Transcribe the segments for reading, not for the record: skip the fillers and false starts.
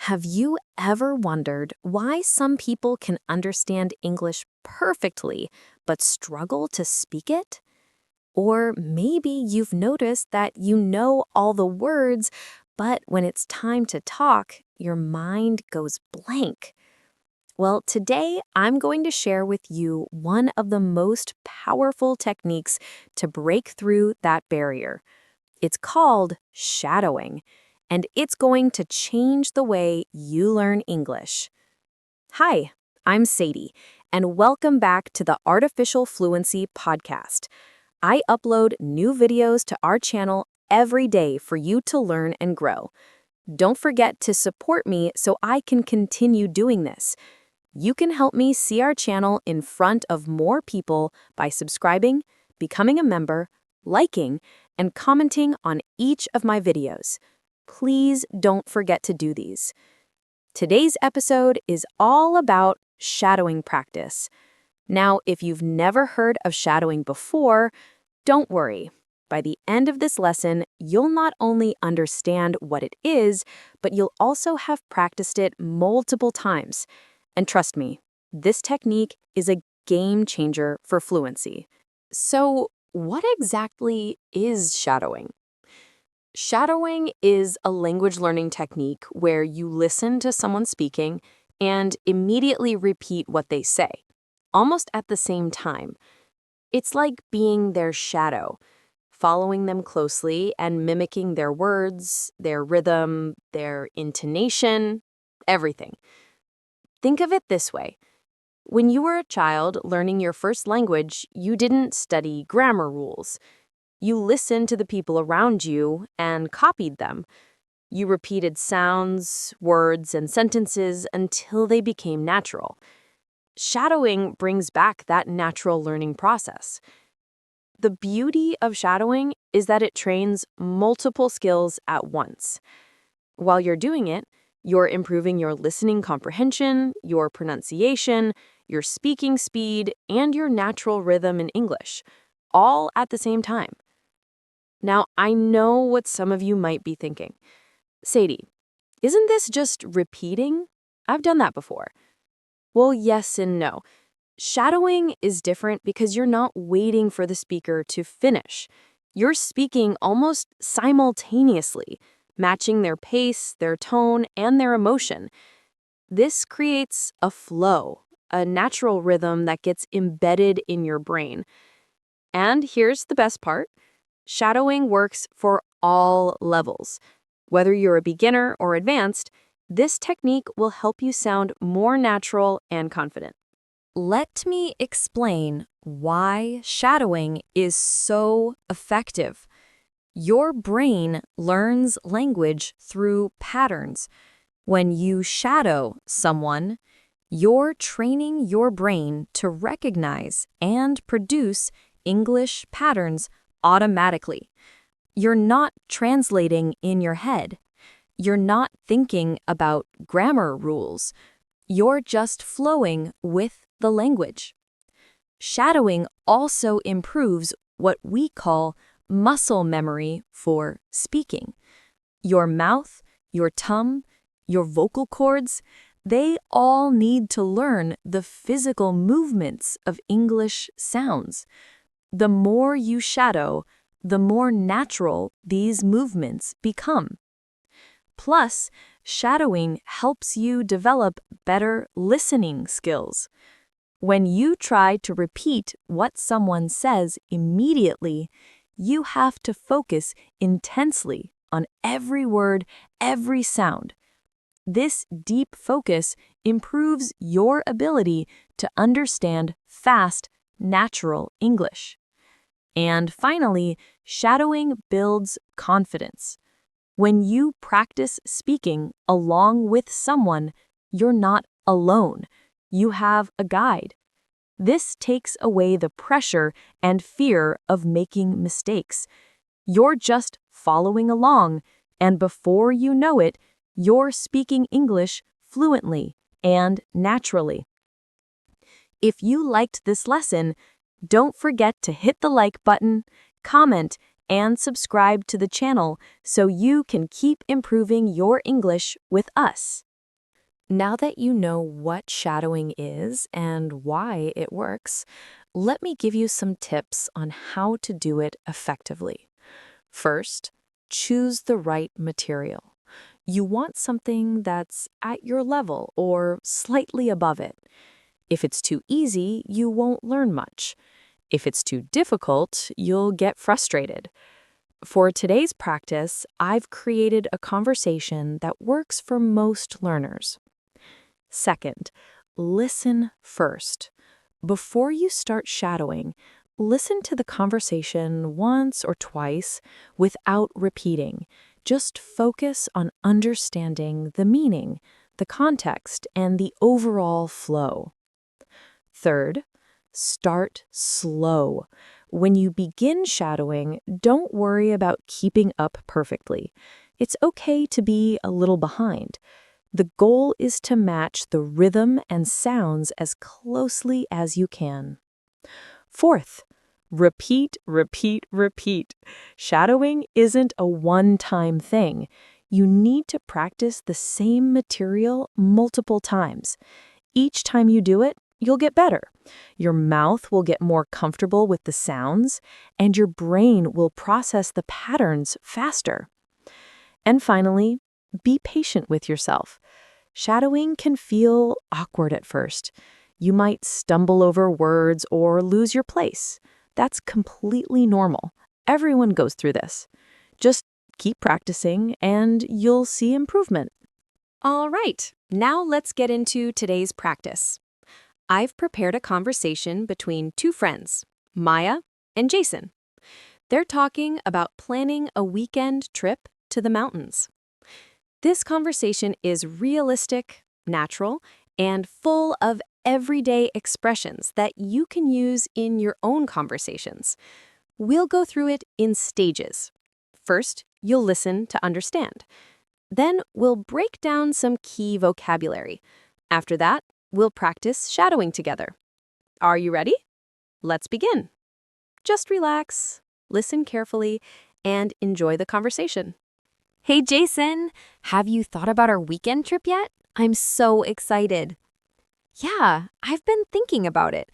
Have you ever wondered why some people can understand English perfectly but struggle to speak it? Or maybe you've noticed that you know all the words, but when it's time to talk, your mind goes blank. Well, today I'm going to share with you one of the most powerful techniques to break through that barrier. It's called shadowing, and it's going to change the way you learn English. Hi, I'm Sadie, and welcome back to the Artificial Fluency Podcast. I upload new videos to our channel every day for you to learn and grow. Don't forget to support me so I can continue doing this. You can help me see our channel in front of more people by subscribing, becoming a member, liking, and commenting on each of my videos. Please don't forget to do these. Today's episode is all about shadowing practice. Now, if you've never heard of shadowing before, don't worry. By the end of this lesson, you'll not only understand what it is, but you'll also have practiced it multiple times. And trust me, this technique is a game changer for fluency. So, what exactly is shadowing? Shadowing is a language learning technique where you listen to someone speaking and immediately repeat what they say, almost at the same time. It's like being their shadow, following them closely and mimicking their words, their rhythm, their intonation, everything. Think of it this way. When you were a child learning your first language, you didn't study grammar rules. You listened to the people around you and copied them. You repeated sounds, words, and sentences until they became natural. Shadowing brings back that natural learning process. The beauty of shadowing is that it trains multiple skills at once. While you're doing it, you're improving your listening comprehension, your pronunciation, your speaking speed, and your natural rhythm in English, all at the same time. Now, I know what some of you might be thinking. Sadie, isn't this just repeating? I've done that before. Well, yes and no. Shadowing is different because you're not waiting for the speaker to finish. You're speaking almost simultaneously, matching their pace, their tone, and their emotion. This creates a flow, a natural rhythm that gets embedded in your brain. And here's the best part. Shadowing works for all levels. Whether you're a beginner or advanced, this technique will help you sound more natural and confident. Let me explain why shadowing is so effective. Your brain learns language through patterns. When you shadow someone, you're training your brain to recognize and produce English patterns automatically. You're not translating in your head. You're not thinking about grammar rules. You're just flowing with the language. Shadowing also improves what we call muscle memory for speaking. Your mouth, your tongue, your vocal cords, they all need to learn the physical movements of English sounds. The more you shadow, the more natural these movements become. Plus, shadowing helps you develop better listening skills. When you try to repeat what someone says immediately, you have to focus intensely on every word, every sound. This deep focus improves your ability to understand fast, natural English. And finally, shadowing builds confidence. When you practice speaking along with someone, you're not alone. You have a guide. This takes away the pressure and fear of making mistakes. You're just following along, and before you know it, you're speaking English fluently and naturally. If you liked this lesson, don't forget to hit the like button, comment, and subscribe to the channel so you can keep improving your English with us. Now that you know what shadowing is and why it works, let me give you some tips on how to do it effectively. First, choose the right material. You want something that's at your level or slightly above it. If it's too easy, you won't learn much. If it's too difficult, you'll get frustrated. For today's practice, I've created a conversation that works for most learners. Second, listen first. Before you start shadowing, listen to the conversation once or twice without repeating. Just focus on understanding the meaning, the context, and the overall flow. Third, start slow. When you begin shadowing, don't worry about keeping up perfectly. It's okay to be a little behind. The goal is to match the rhythm and sounds as closely as you can. Fourth, repeat, repeat, repeat. Shadowing isn't a one-time thing. You need to practice the same material multiple times. Each time you do it, you'll get better. Your mouth will get more comfortable with the sounds, and your brain will process the patterns faster. And finally, be patient with yourself. Shadowing can feel awkward at first. You might stumble over words or lose your place. That's completely normal. Everyone goes through this. Just keep practicing and you'll see improvement. All right, now let's get into today's practice. I've prepared a conversation between two friends, Maya and Jason. They're talking about planning a weekend trip to the mountains. This conversation is realistic, natural, and full of everyday expressions that you can use in your own conversations. We'll go through it in stages. First, you'll listen to understand. Then we'll break down some key vocabulary. After that, we'll practice shadowing together. Are you ready? Let's begin. Just relax, listen carefully, and enjoy the conversation. Hey Jason, have you thought about our weekend trip yet? I'm so excited. Yeah, I've been thinking about it.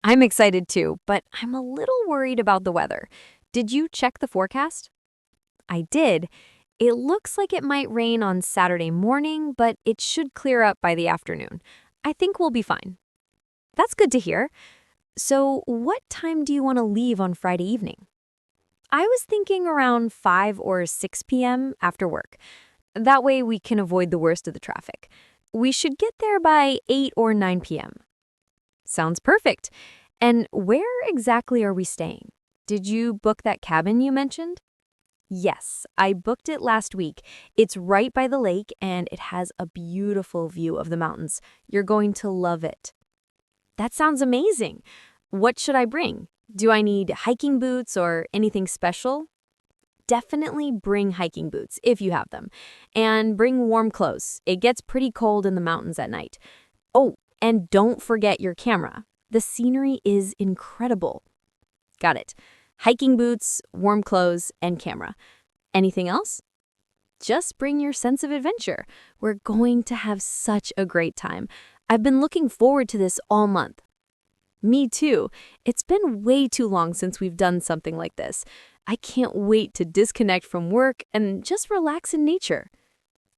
I'm excited too, but I'm a little worried about the weather. Did you check the forecast? I did. It looks like it might rain on Saturday morning, but it should clear up by the afternoon. I think we'll be fine. That's good to hear. So, what time do you want to leave on Friday evening? I was thinking around 5 or 6 p.m. after work. That way we can avoid the worst of the traffic. We should get there by 8 or 9 p.m. Sounds perfect. And where exactly are we staying? Did you book that cabin you mentioned? Yes, I booked it last week. It's right by the lake and it has a beautiful view of the mountains. You're going to love it. That sounds amazing. What should I bring? Do I need hiking boots or anything special? Definitely bring hiking boots if you have them. And bring warm clothes. It gets pretty cold in the mountains at night. Oh, and don't forget your camera. The scenery is incredible. Got it. Hiking boots, warm clothes, and camera. Anything else? Just bring your sense of adventure. We're going to have such a great time. I've been looking forward to this all month. Me too. It's been way too long since we've done something like this. I can't wait to disconnect from work and just relax in nature.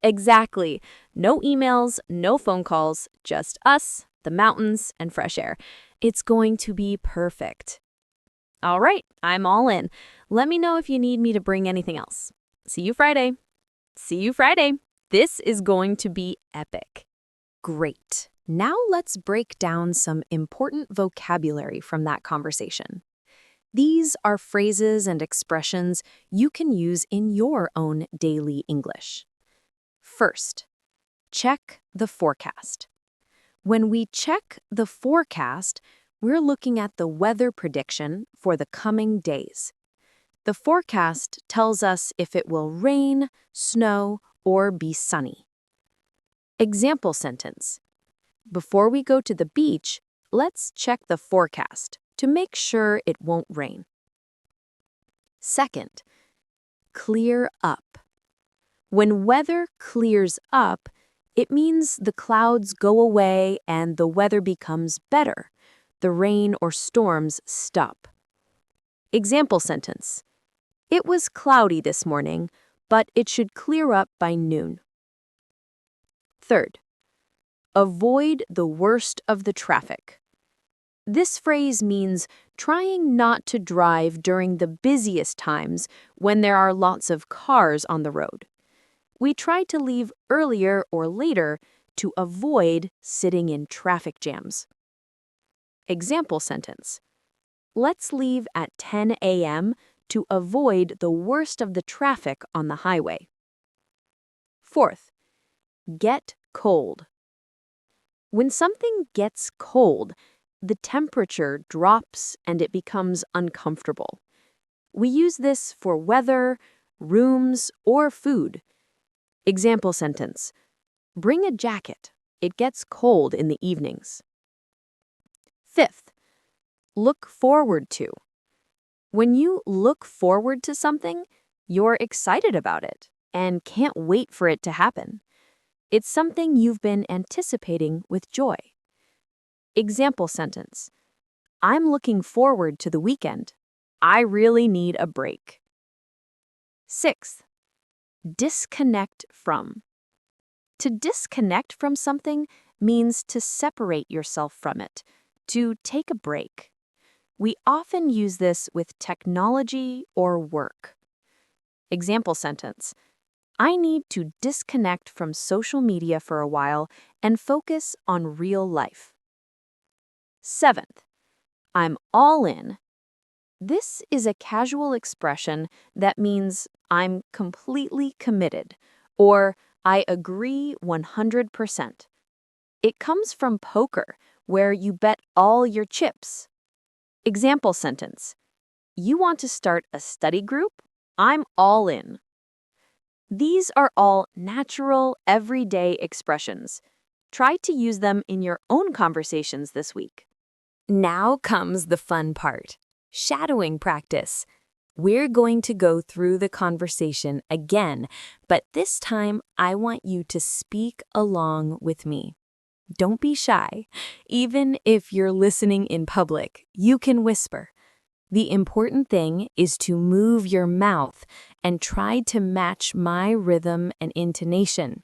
Exactly. No emails, no phone calls, just us, the mountains, and fresh air. It's going to be perfect. All right, I'm all in. Let me know if you need me to bring anything else. See you Friday. See you Friday. This is going to be epic. Great. Now let's break down some important vocabulary from that conversation. These are phrases and expressions you can use in your own daily English. First, check the forecast. When we check the forecast, we're looking at the weather prediction for the coming days. The forecast tells us if it will rain, snow, or be sunny. Example sentence. Before we go to the beach, let's check the forecast to make sure it won't rain. Second, clear up. When weather clears up, It means the clouds go away and the weather becomes better. The rain or storms stop. Example sentence. It was cloudy this morning, but it should clear up by noon. Third, avoid the worst of the traffic. This phrase means trying not to drive during the busiest times when there are lots of cars on the road. We try to leave earlier or later to avoid sitting in traffic jams. Example sentence. Let's leave at 10 a.m. to avoid the worst of the traffic on the highway. Fourth, get cold. When something gets cold, the temperature drops and it becomes uncomfortable. We use this for weather, rooms, or food. Example sentence. Bring a jacket. It gets cold in the evenings. Fifth, look forward to. When you look forward to something, you're excited about it and can't wait for it to happen. It's something you've been anticipating with joy. Example sentence. I'm looking forward to the weekend. I really need a break. Sixth, disconnect from. To disconnect from something means to separate yourself from it, to take a break. We often use this with technology or work. Example sentence. I need to disconnect from social media for a while and focus on real life. Seventh, I'm all in. This is a casual expression that means I'm completely committed, or I agree 100%. It comes from poker, where you bet all your chips. Example sentence. You want to start a study group? I'm all in. These are all natural, everyday expressions. Try to use them in your own conversations this week. Now comes the fun part, shadowing practice. We're going to go through the conversation again, but this time I want you to speak along with me. Don't be shy. Even if you're listening in public, you can whisper. The important thing is to move your mouth and try to match my rhythm and intonation.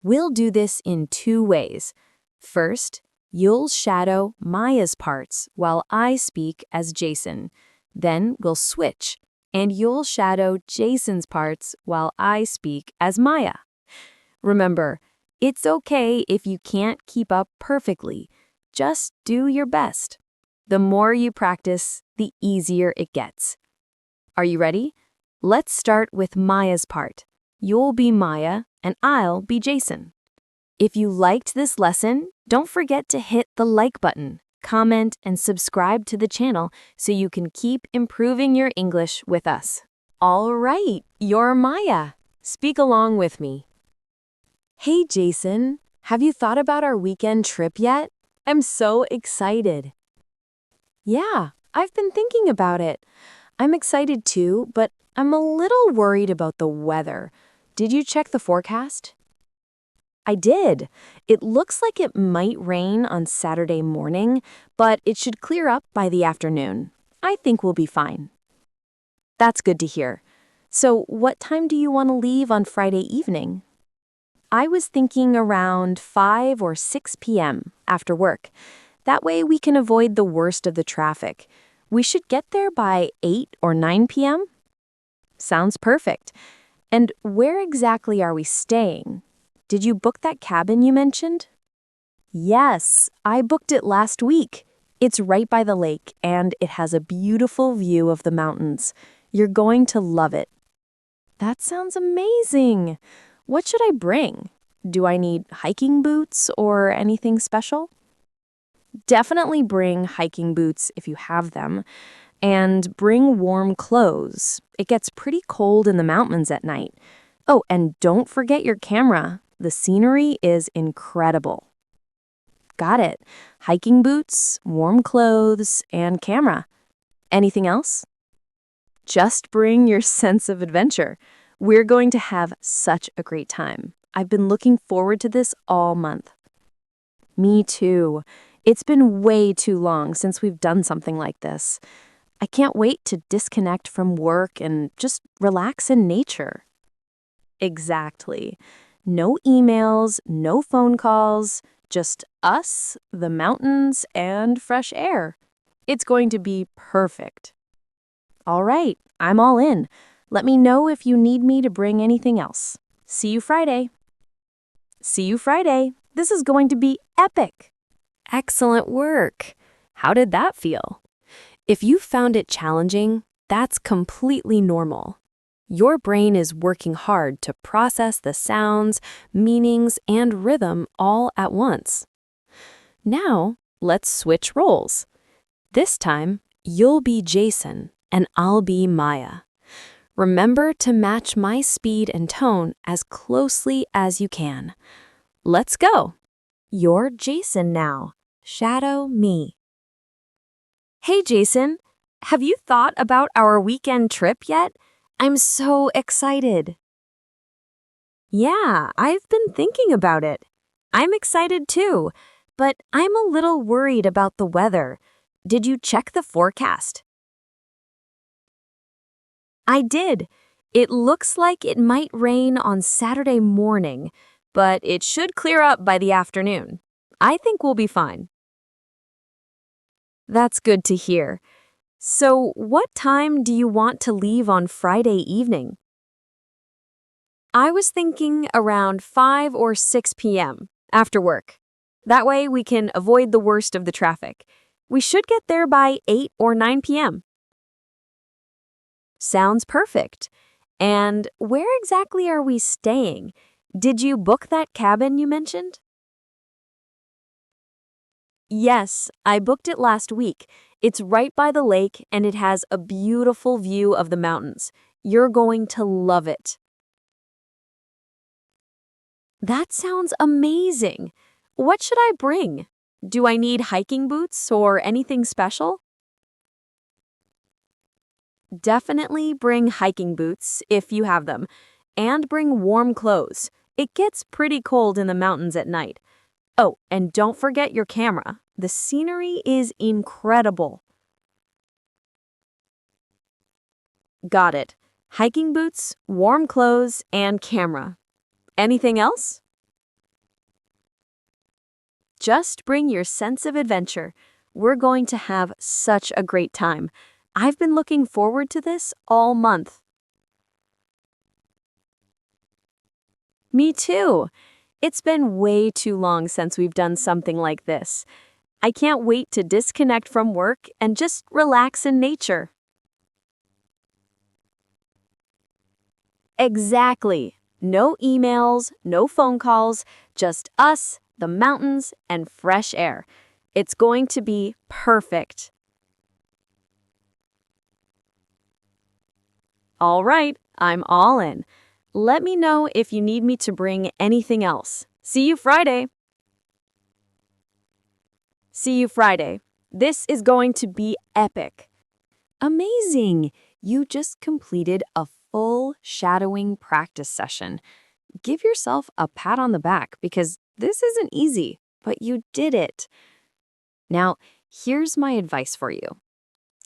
We'll do this in two ways. First, you'll shadow Maya's parts while I speak as Jason. Then we'll switch, and you'll shadow Jason's parts while I speak as Maya. Remember, it's okay if you can't keep up perfectly. Just do your best. The more you practice, the easier it gets. Are you ready? Let's start with Maya's part. You'll be Maya, and I'll be Jason. If you liked this lesson, don't forget to hit the like button, comment, and subscribe to the channel so you can keep improving your English with us. All right, you're Maya. Speak along with me. Hey, Jason, have you thought about our weekend trip yet? I'm so excited. Yeah, I've been thinking about it. I'm excited too, but I'm a little worried about the weather. Did you check the forecast? I did. It looks like it might rain on Saturday morning, but it should clear up by the afternoon. I think we'll be fine. That's good to hear. So, what time do you want to leave on Friday evening? I was thinking around 5 or 6 p.m. after work. That way we can avoid the worst of the traffic. We should get there by 8 or 9 p.m.? Sounds perfect. And where exactly are we staying? Did you book that cabin you mentioned? Yes, I booked it last week. It's right by the lake, and it has a beautiful view of the mountains. You're going to love it. That sounds amazing. What should I bring? Do I need hiking boots or anything special? Definitely bring hiking boots if you have them, and bring warm clothes. It gets pretty cold in the mountains at night. Oh, and don't forget your camera. The scenery is incredible. Got it. Hiking boots, warm clothes, and camera. Anything else? Just bring your sense of adventure. We're going to have such a great time. I've been looking forward to this all month. Me too. It's been way too long since we've done something like this. I can't wait to disconnect from work and just relax in nature. Exactly. No emails, no phone calls, just us, the mountains, and fresh air. It's going to be perfect. All right, I'm all in. Let me know if you need me to bring anything else. See you Friday. See you Friday. This is going to be epic. Excellent work. How did that feel? If you found it challenging, that's completely normal. Your brain is working hard to process the sounds, meanings, and rhythm all at once. Now, let's switch roles. This time, you'll be Jason and I'll be Maya. Remember to match my speed and tone as closely as you can. Let's go. You're Jason now. Shadow me. Hey, Jason. Have you thought about our weekend trip yet? I'm so excited. Yeah, I've been thinking about it. I'm excited too, but I'm a little worried about the weather. Did you check the forecast? I did. It looks like it might rain on Saturday morning, but it should clear up by the afternoon. I think we'll be fine. That's good to hear. So, what time do you want to leave on Friday evening? I was thinking around 5 or 6 p.m. after work. That way we can avoid the worst of the traffic. We should get there by 8 or 9 p.m. Sounds perfect. And where exactly are we staying? Did you book that cabin you mentioned? Yes, I booked it last week. It's right by the lake and it has a beautiful view of the mountains. You're going to love it. That sounds amazing. What should I bring? Do I need hiking boots or anything special? Definitely bring hiking boots if you have them, and bring warm clothes. It gets pretty cold in the mountains at night. Oh, and don't forget your camera. The scenery is incredible. Got it. Hiking boots, warm clothes, and camera. Anything else? Just bring your sense of adventure. We're going to have such a great time. I've been looking forward to this all month. Me too. It's been way too long since we've done something like this. I can't wait to disconnect from work and just relax in nature. Exactly. No emails, no phone calls, just us, the mountains, and fresh air. It's going to be perfect. All right, I'm all in. Let me know if you need me to bring anything else. See you Friday. See you Friday. This is going to be epic. Amazing! You just completed a full shadowing practice session. Give yourself a pat on the back because this isn't easy, but you did it. Now, here's my advice for you.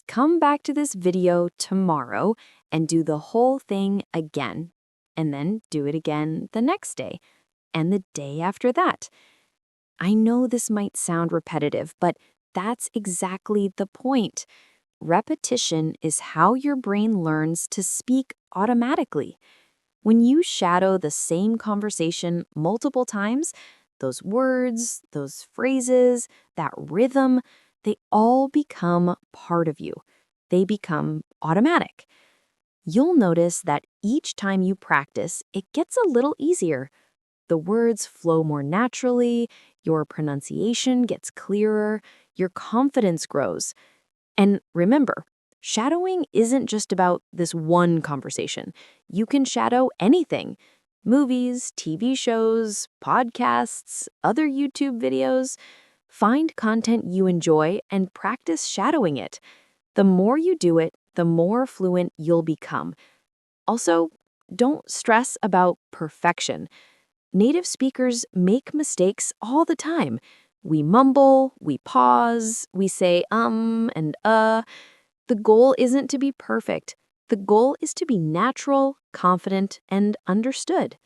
Come back to this video tomorrow and do the whole thing again, and then do it again the next day, and the day after that. I know this might sound repetitive, but that's exactly the point. Repetition is how your brain learns to speak automatically. When you shadow the same conversation multiple times, those words, those phrases, that rhythm, they all become part of you. They become automatic. You'll notice that each time you practice, it gets a little easier. The words flow more naturally, your pronunciation gets clearer, your confidence grows. And remember, shadowing isn't just about this one conversation. You can shadow anything. Movies, TV shows, podcasts, other YouTube videos. Find content you enjoy and practice shadowing it. The more you do it, the more fluent you'll become. Also, don't stress about perfection. Native speakers make mistakes all the time. We mumble, we pause, we say and The goal isn't to be perfect. The goal is to be natural, confident, and understood.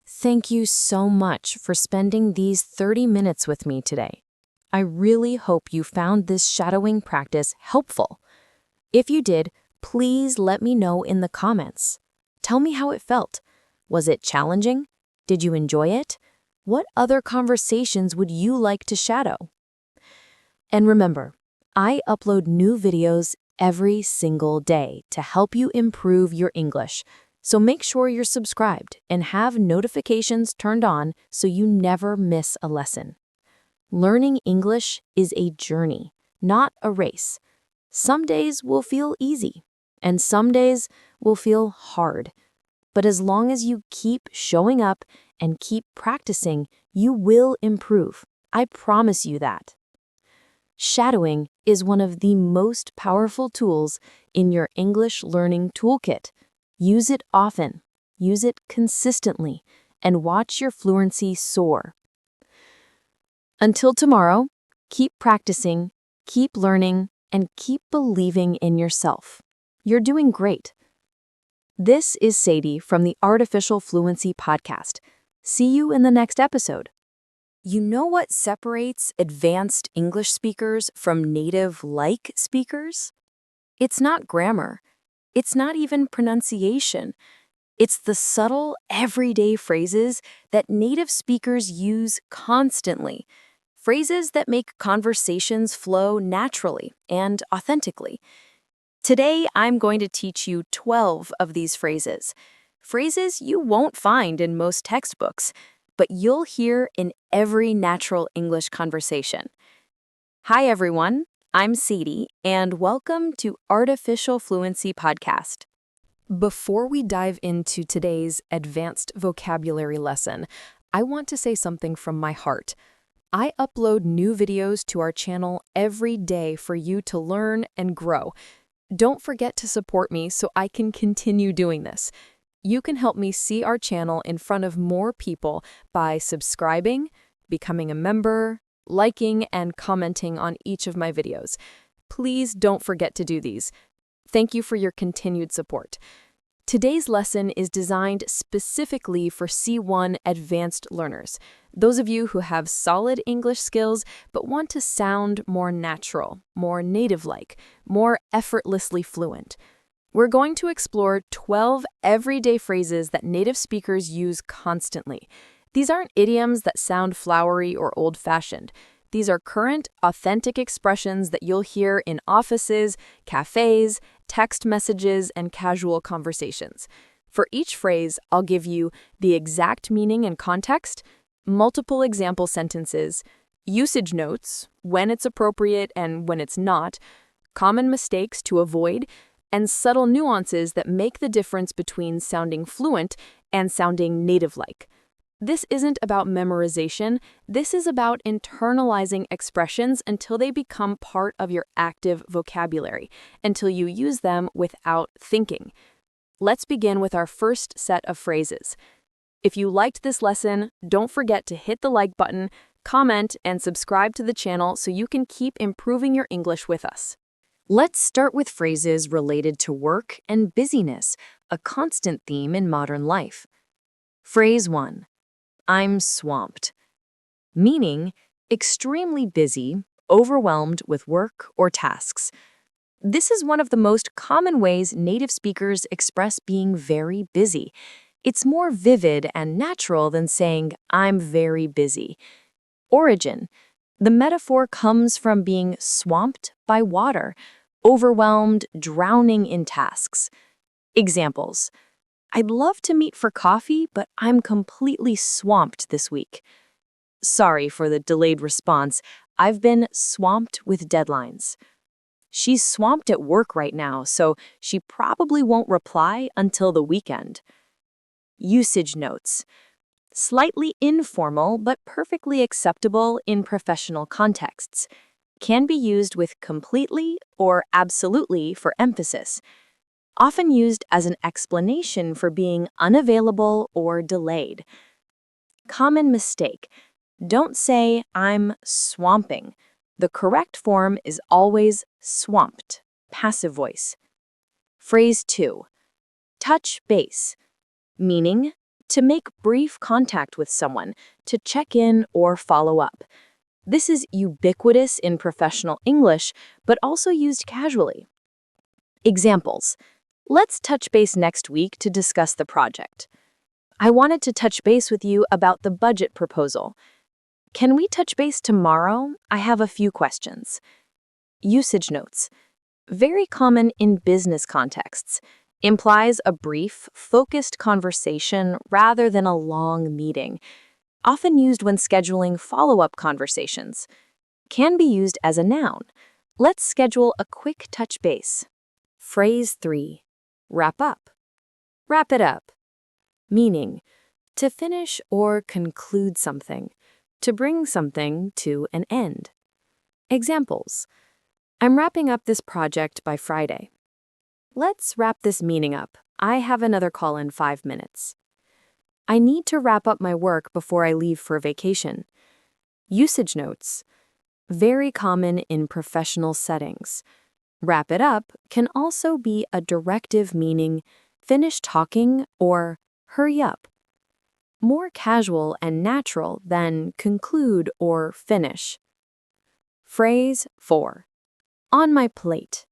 Thank you so much for spending these 30 minutes with me today. I really hope you found this shadowing practice helpful. If you did, please let me know in the comments. Tell me how it felt. Was it challenging? Did you enjoy it? What other conversations would you like to shadow? And remember, I upload new videos every single day to help you improve your English. So make sure you're subscribed and have notifications turned on so you never miss a lesson. Learning English is a journey, not a race. Some days will feel easy, and some days will feel hard. But as long as you keep showing up and keep practicing, you will improve. I promise you that. Shadowing is one of the most powerful tools in your English learning toolkit. Use it often, use it consistently, and watch your fluency soar. Until tomorrow, keep practicing, keep learning, and keep believing in yourself. You're doing great. This is Sadie from the Artificial Fluency Podcast. See you in the next episode. You know what separates advanced English speakers from native-like speakers? It's not grammar. It's not even pronunciation. It's the subtle, everyday phrases that native speakers use constantly. Phrases that make conversations flow naturally and authentically. Today, I'm going to teach you 12 of these phrases. Phrases you won't find in most textbooks, but you'll hear in every natural English conversation. Hi, everyone. I'm Sadie, and welcome to Artificial Fluency Podcast. Before we dive into today's advanced vocabulary lesson, I want to say something from my heart. I upload new videos to our channel every day for you to learn and grow. Don't forget to support me so I can continue doing this. You can help me see our channel in front of more people by subscribing, becoming a member, liking, and commenting on each of my videos. Please don't forget to do these. Thank you for your continued support. Today's lesson is designed specifically for C1 advanced learners, those of you who have solid English skills but want to sound more natural, more native-like, more effortlessly fluent. We're going to explore 12 everyday phrases that native speakers use constantly. These aren't idioms that sound flowery or old-fashioned. These are current, authentic expressions that you'll hear in offices, cafes, text messages, and casual conversations. For each phrase, I'll give you the exact meaning and context, multiple example sentences, usage notes, when it's appropriate and when it's not, common mistakes to avoid, and subtle nuances that make the difference between sounding fluent and sounding native-like. This isn't about memorization. This is about internalizing expressions until they become part of your active vocabulary, until you use them without thinking. Let's begin with our first set of phrases. If you liked this lesson, don't forget to hit the like button, comment, and subscribe to the channel so you can keep improving your English with us. Let's start with phrases related to work and busyness, a constant theme in modern life. Phrase 1. I'm swamped. Meaning, extremely busy, overwhelmed with work or tasks. This is one of the most common ways native speakers express being very busy. It's more vivid and natural than saying, I'm very busy. Origin. The metaphor comes from being swamped by water, overwhelmed, drowning in tasks. Examples. I'd love to meet for coffee, but I'm completely swamped this week. Sorry for the delayed response. I've been swamped with deadlines. She's swamped at work right now, so she probably won't reply until the weekend. Usage notes. Slightly informal, but perfectly acceptable in professional contexts. Can be used with completely or absolutely for emphasis. Often used as an explanation for being unavailable or delayed. Common mistake. Don't say, I'm swamping. The correct form is always swamped, passive voice. Phrase 2. Touch base, meaning to make brief contact with someone, to check in or follow up. This is ubiquitous in professional English, but also used casually. Examples. Let's touch base next week to discuss the project. I wanted to touch base with you about the budget proposal. Can we touch base tomorrow? I have a few questions. Usage notes. Very common in business contexts. Implies a brief, focused conversation rather than a long meeting. Often used when scheduling follow-up conversations. Can be used as a noun. Let's schedule a quick touch base. Phrase 3. Wrap up. Wrap it up. Meaning, to finish or conclude something, to bring something to an end. Examples. I'm wrapping up this project by Friday. Let's wrap this meeting up. I have another call in 5 minutes. I need to wrap up my work before I leave for vacation. Usage notes. Very common in professional settings. Wrap it up can also be a directive meaning finish talking or hurry up. More casual and natural than conclude or finish. Phrase 4. On my plate.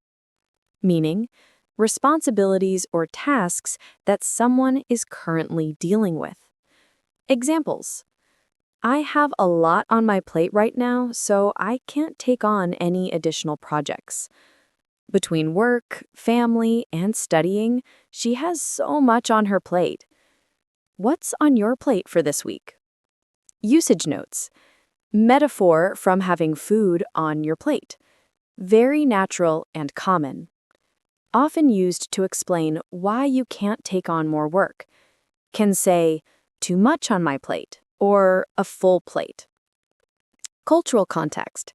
Meaning, responsibilities or tasks that someone is currently dealing with. Examples. I have a lot on my plate right now, so I can't take on any additional projects. Between work, family, and studying, she has so much on her plate. What's on your plate for this week? Usage notes. Metaphor from having food on your plate. Very natural and common. Often used to explain why you can't take on more work. Can say, too much on my plate, or a full plate. Cultural context.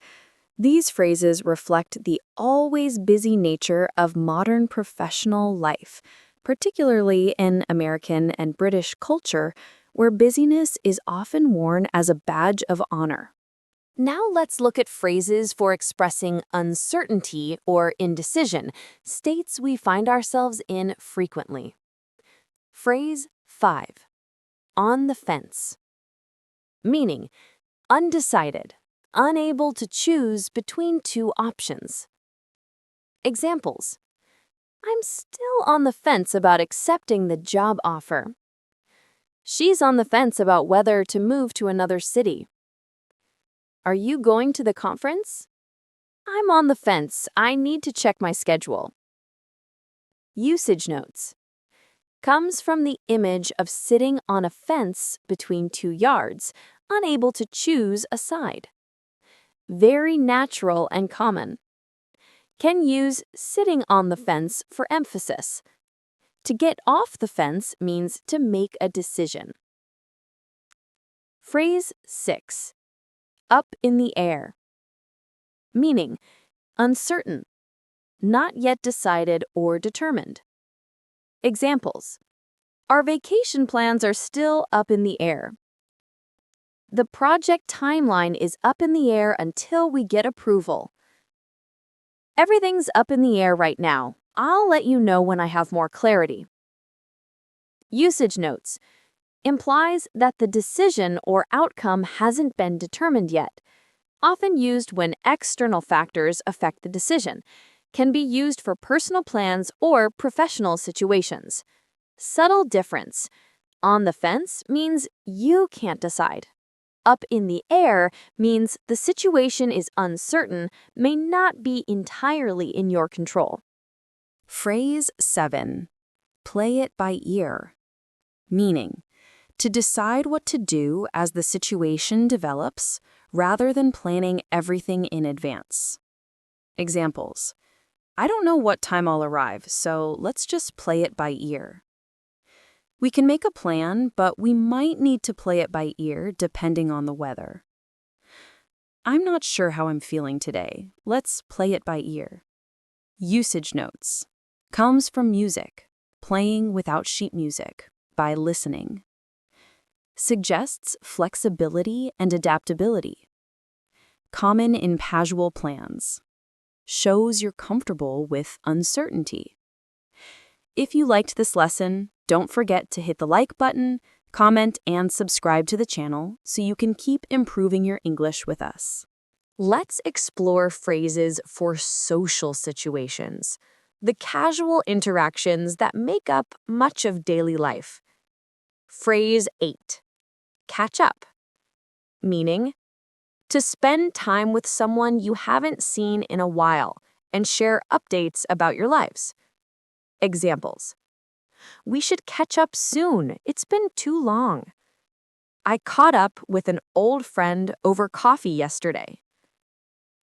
These phrases reflect the always busy nature of modern professional life, particularly in American and British culture, where busyness is often worn as a badge of honor. Now let's look at phrases for expressing uncertainty or indecision, states we find ourselves in frequently. Phrase 5. On the fence. Meaning, undecided, unable to choose between two options. Examples. I'm still on the fence about accepting the job offer. She's on the fence about whether to move to another city. Are you going to the conference? I'm on the fence. I need to check my schedule. Usage notes. Comes from the image of sitting on a fence between 2 yards, unable to choose a side. Very natural and common. Can use sitting on the fence for emphasis. To get off the fence means to make a decision. Phrase 6. Up in the air. Meaning, uncertain, not yet decided or determined. Examples. Our vacation plans are still up in the air. The project timeline is up in the air until we get approval. Everything's up in the air right now. I'll let you know when I have more clarity. Usage notes. Implies that the decision or outcome hasn't been determined yet. Often used when external factors affect the decision. Can be used for personal plans or professional situations. Subtle difference. On the fence means you can't decide. Up in the air means the situation is uncertain, may not be entirely in your control. Phrase 7. Play it by ear. Meaning, to decide what to do as the situation develops, rather than planning everything in advance. Examples. I don't know what time I'll arrive, so let's just play it by ear. We can make a plan, but we might need to play it by ear depending on the weather. I'm not sure how I'm feeling today. Let's play it by ear. Usage notes. Comes from music, playing without sheet music, by listening. suggests flexibility and adaptability. Common in casual plans. Shows you're comfortable with uncertainty. If you liked this lesson, don't forget to hit the like button, comment, and subscribe to the channel so you can keep improving your English with us. Let's explore phrases for social situations, the casual interactions that make up much of daily life. Phrase 8. Catch up. Meaning, to spend time with someone you haven't seen in a while and share updates about your lives. Examples. We should catch up soon. It's been too long. I caught up with an old friend over coffee yesterday.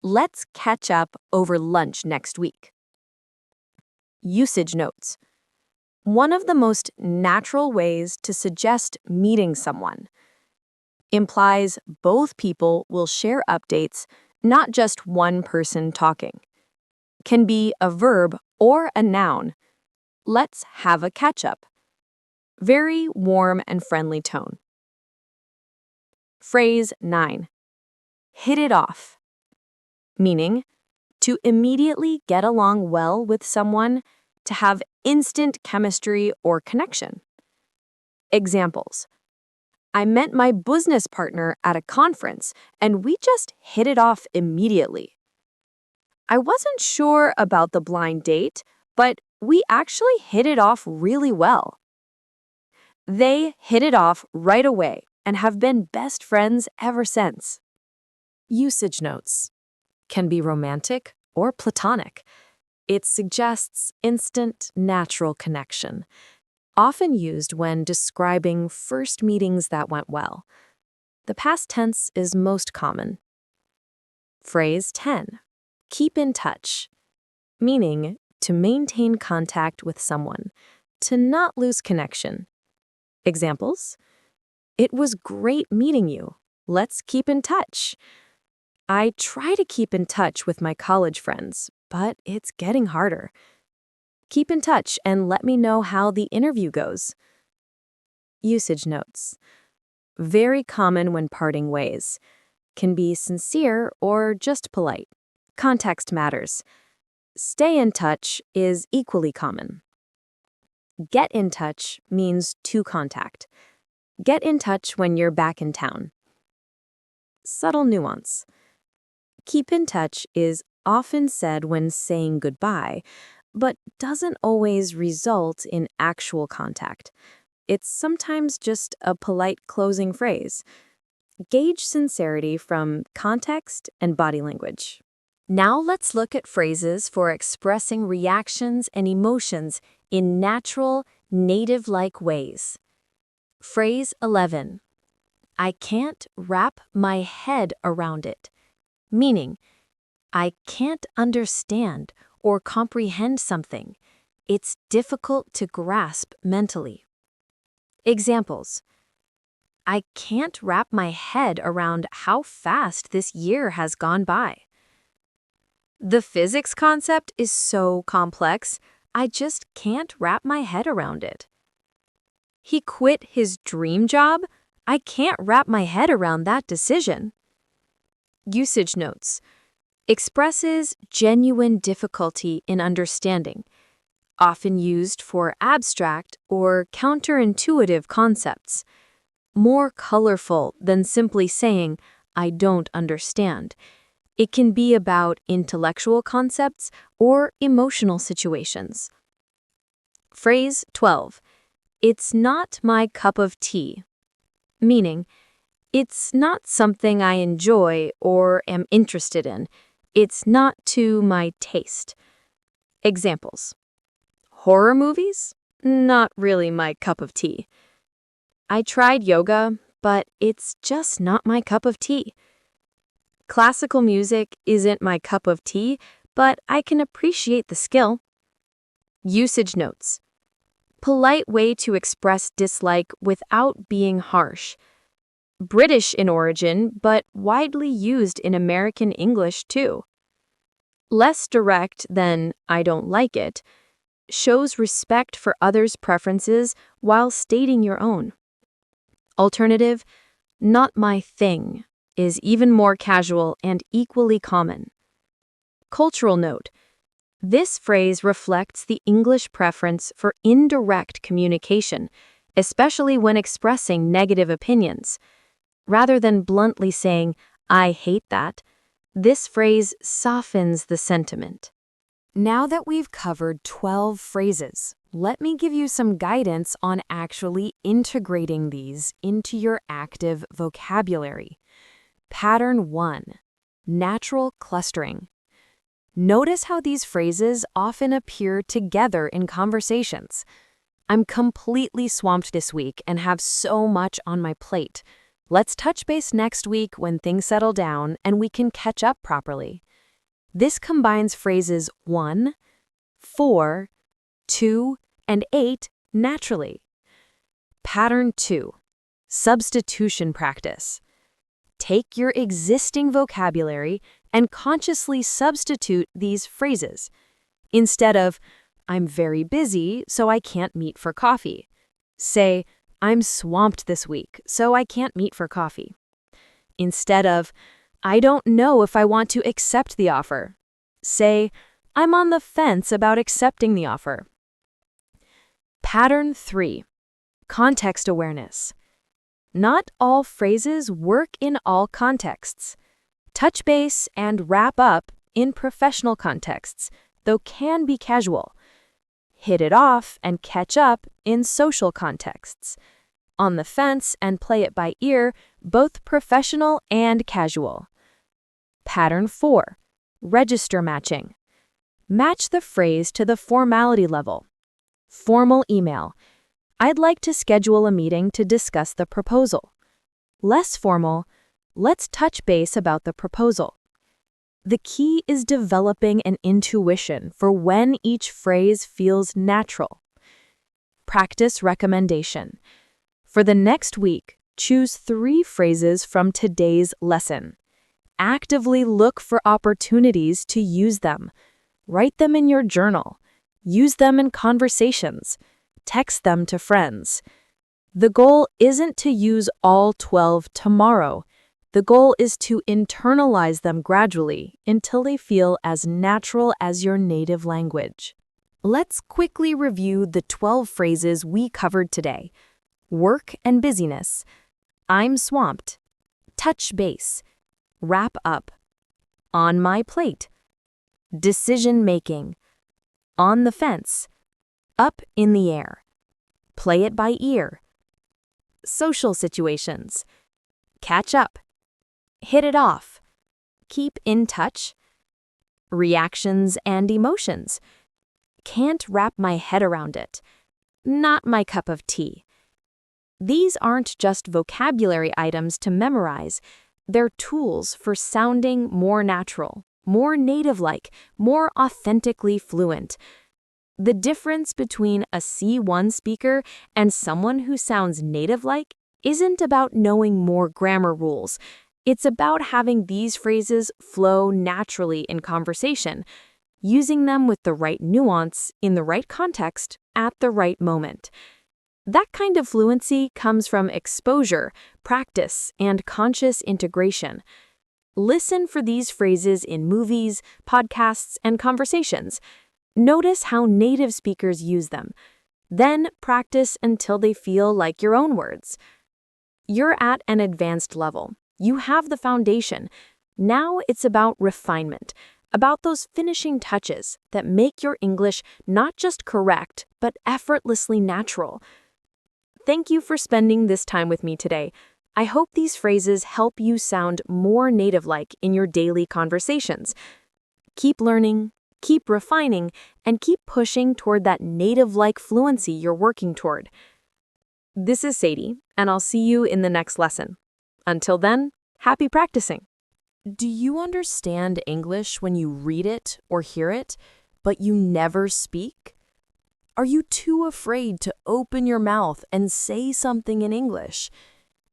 Let's catch up over lunch next week. Usage notes. One of the most natural ways to suggest meeting someone. Implies both people will share updates, not just one person talking. Can be a verb or a noun. Let's have a catch-up. Very warm and friendly tone. Phrase 9. Hit it off. Meaning, to immediately get along well with someone, to have instant chemistry or connection. Examples. I met my business partner at a conference, and we just hit it off immediately. I wasn't sure about the blind date, but we actually hit it off really well. They hit it off right away and have been best friends ever since. Usage notes. Can be romantic or platonic. It suggests instant, natural connection, often used when describing first meetings that went well. The past tense is most common. Phrase 10. Keep in touch. Meaning, to maintain contact with someone, to not lose connection. Examples. It was great meeting you. Let's keep in touch. I try to keep in touch with my college friends, but it's getting harder. Keep in touch and let me know how the interview goes. Usage notes. Very common when parting ways. Can be sincere or just polite. Context matters. Stay in touch is equally common. Get in touch means to contact. Get in touch when you're back in town. Subtle nuance. Keep in touch is often said when saying goodbye, but doesn't always result in actual contact. It's sometimes just a polite closing phrase. Gauge sincerity from context and body language. Now let's look at phrases for expressing reactions and emotions in natural, native-like ways. Phrase 11. I can't wrap my head around it. Meaning, I can't understand or comprehend something. It's difficult to grasp mentally. Examples. I can't wrap my head around how fast this year has gone by. The physics concept is so complex, I just can't wrap my head around it. He quit his dream job? I can't wrap my head around that decision. Usage notes. Expresses genuine difficulty in understanding, often used for abstract or counterintuitive concepts. More colorful than simply saying, I don't understand. It can be about intellectual concepts or emotional situations. Phrase 12. It's not my cup of tea. Meaning, it's not something I enjoy or am interested in. It's not to my taste. Examples. Horror movies? Not really my cup of tea. I tried yoga, but it's just not my cup of tea. Classical music isn't my cup of tea, but I can appreciate the skill. Usage notes. Polite way to express dislike without being harsh. British in origin, but widely used in American English too. Less direct than I don't like it. Shows respect for others' preferences while stating your own. Alternative, not my thing, is even more casual and equally common. Cultural note. This phrase reflects the English preference for indirect communication, especially when expressing negative opinions. Rather than bluntly saying, "I hate that," this phrase softens the sentiment. Now that we've covered 12 phrases, let me give you some guidance on actually integrating these into your active vocabulary. Pattern 1. Natural clustering. Notice how these phrases often appear together in conversations. I'm completely swamped this week and have so much on my plate. Let's touch base next week when things settle down and we can catch up properly. This combines phrases 1, 4, 2, and 8 naturally. Pattern 2. Substitution practice. Take your existing vocabulary and consciously substitute these phrases. Instead of, "I'm very busy, so I can't meet for coffee," say, "I'm swamped this week, so I can't meet for coffee." Instead of, "I don't know if I want to accept the offer," say, "I'm on the fence about accepting the offer." Pattern 3. Context awareness. Not all phrases work in all contexts. Touch base and wrap up in professional contexts, though can be casual. Hit it off and catch up in social contexts. On the fence and play it by ear, both professional and casual. Pattern 4. Register matching. Match the phrase to the formality level. Formal email. "I'd like to schedule a meeting to discuss the proposal." Less formal, "Let's touch base about the proposal." The key is developing an intuition for when each phrase feels natural. Practice recommendation. For the next week, choose 3 phrases from today's lesson. Actively look for opportunities to use them. Write them in your journal. Use them in conversations. Text them to friends. The goal isn't to use all 12 tomorrow. The goal is to internalize them gradually until they feel as natural as your native language. Let's quickly review the 12 phrases we covered today. Work and busyness. I'm swamped. Touch base. Wrap up. On my plate. Decision making. On the fence. Up in the air. Play it by ear. Social situations. Catch up. Hit it off. Keep in touch. Reactions and emotions. Can't wrap my head around it. Not my cup of tea. These aren't just vocabulary items to memorize. They're tools for sounding more natural, more native-like, more authentically fluent. The difference between a C1 speaker and someone who sounds native-like isn't about knowing more grammar rules. It's about having these phrases flow naturally in conversation, using them with the right nuance, in the right context, at the right moment. That kind of fluency comes from exposure, practice, and conscious integration. Listen for these phrases in movies, podcasts, and conversations. Notice how native speakers use them. Then practice until they feel like your own words. You're at an advanced level. You have the foundation. Now it's about refinement, about those finishing touches that make your English not just correct, but effortlessly natural. Thank you for spending this time with me today. I hope these phrases help you sound more native-like in your daily conversations. Keep learning, keep refining, and keep pushing toward that native-like fluency you're working toward. This is Sadie, and I'll see you in the next lesson. Until then, happy practicing. Do you understand English when you read it or hear it, but you never speak? Are you too afraid to open your mouth and say something in English?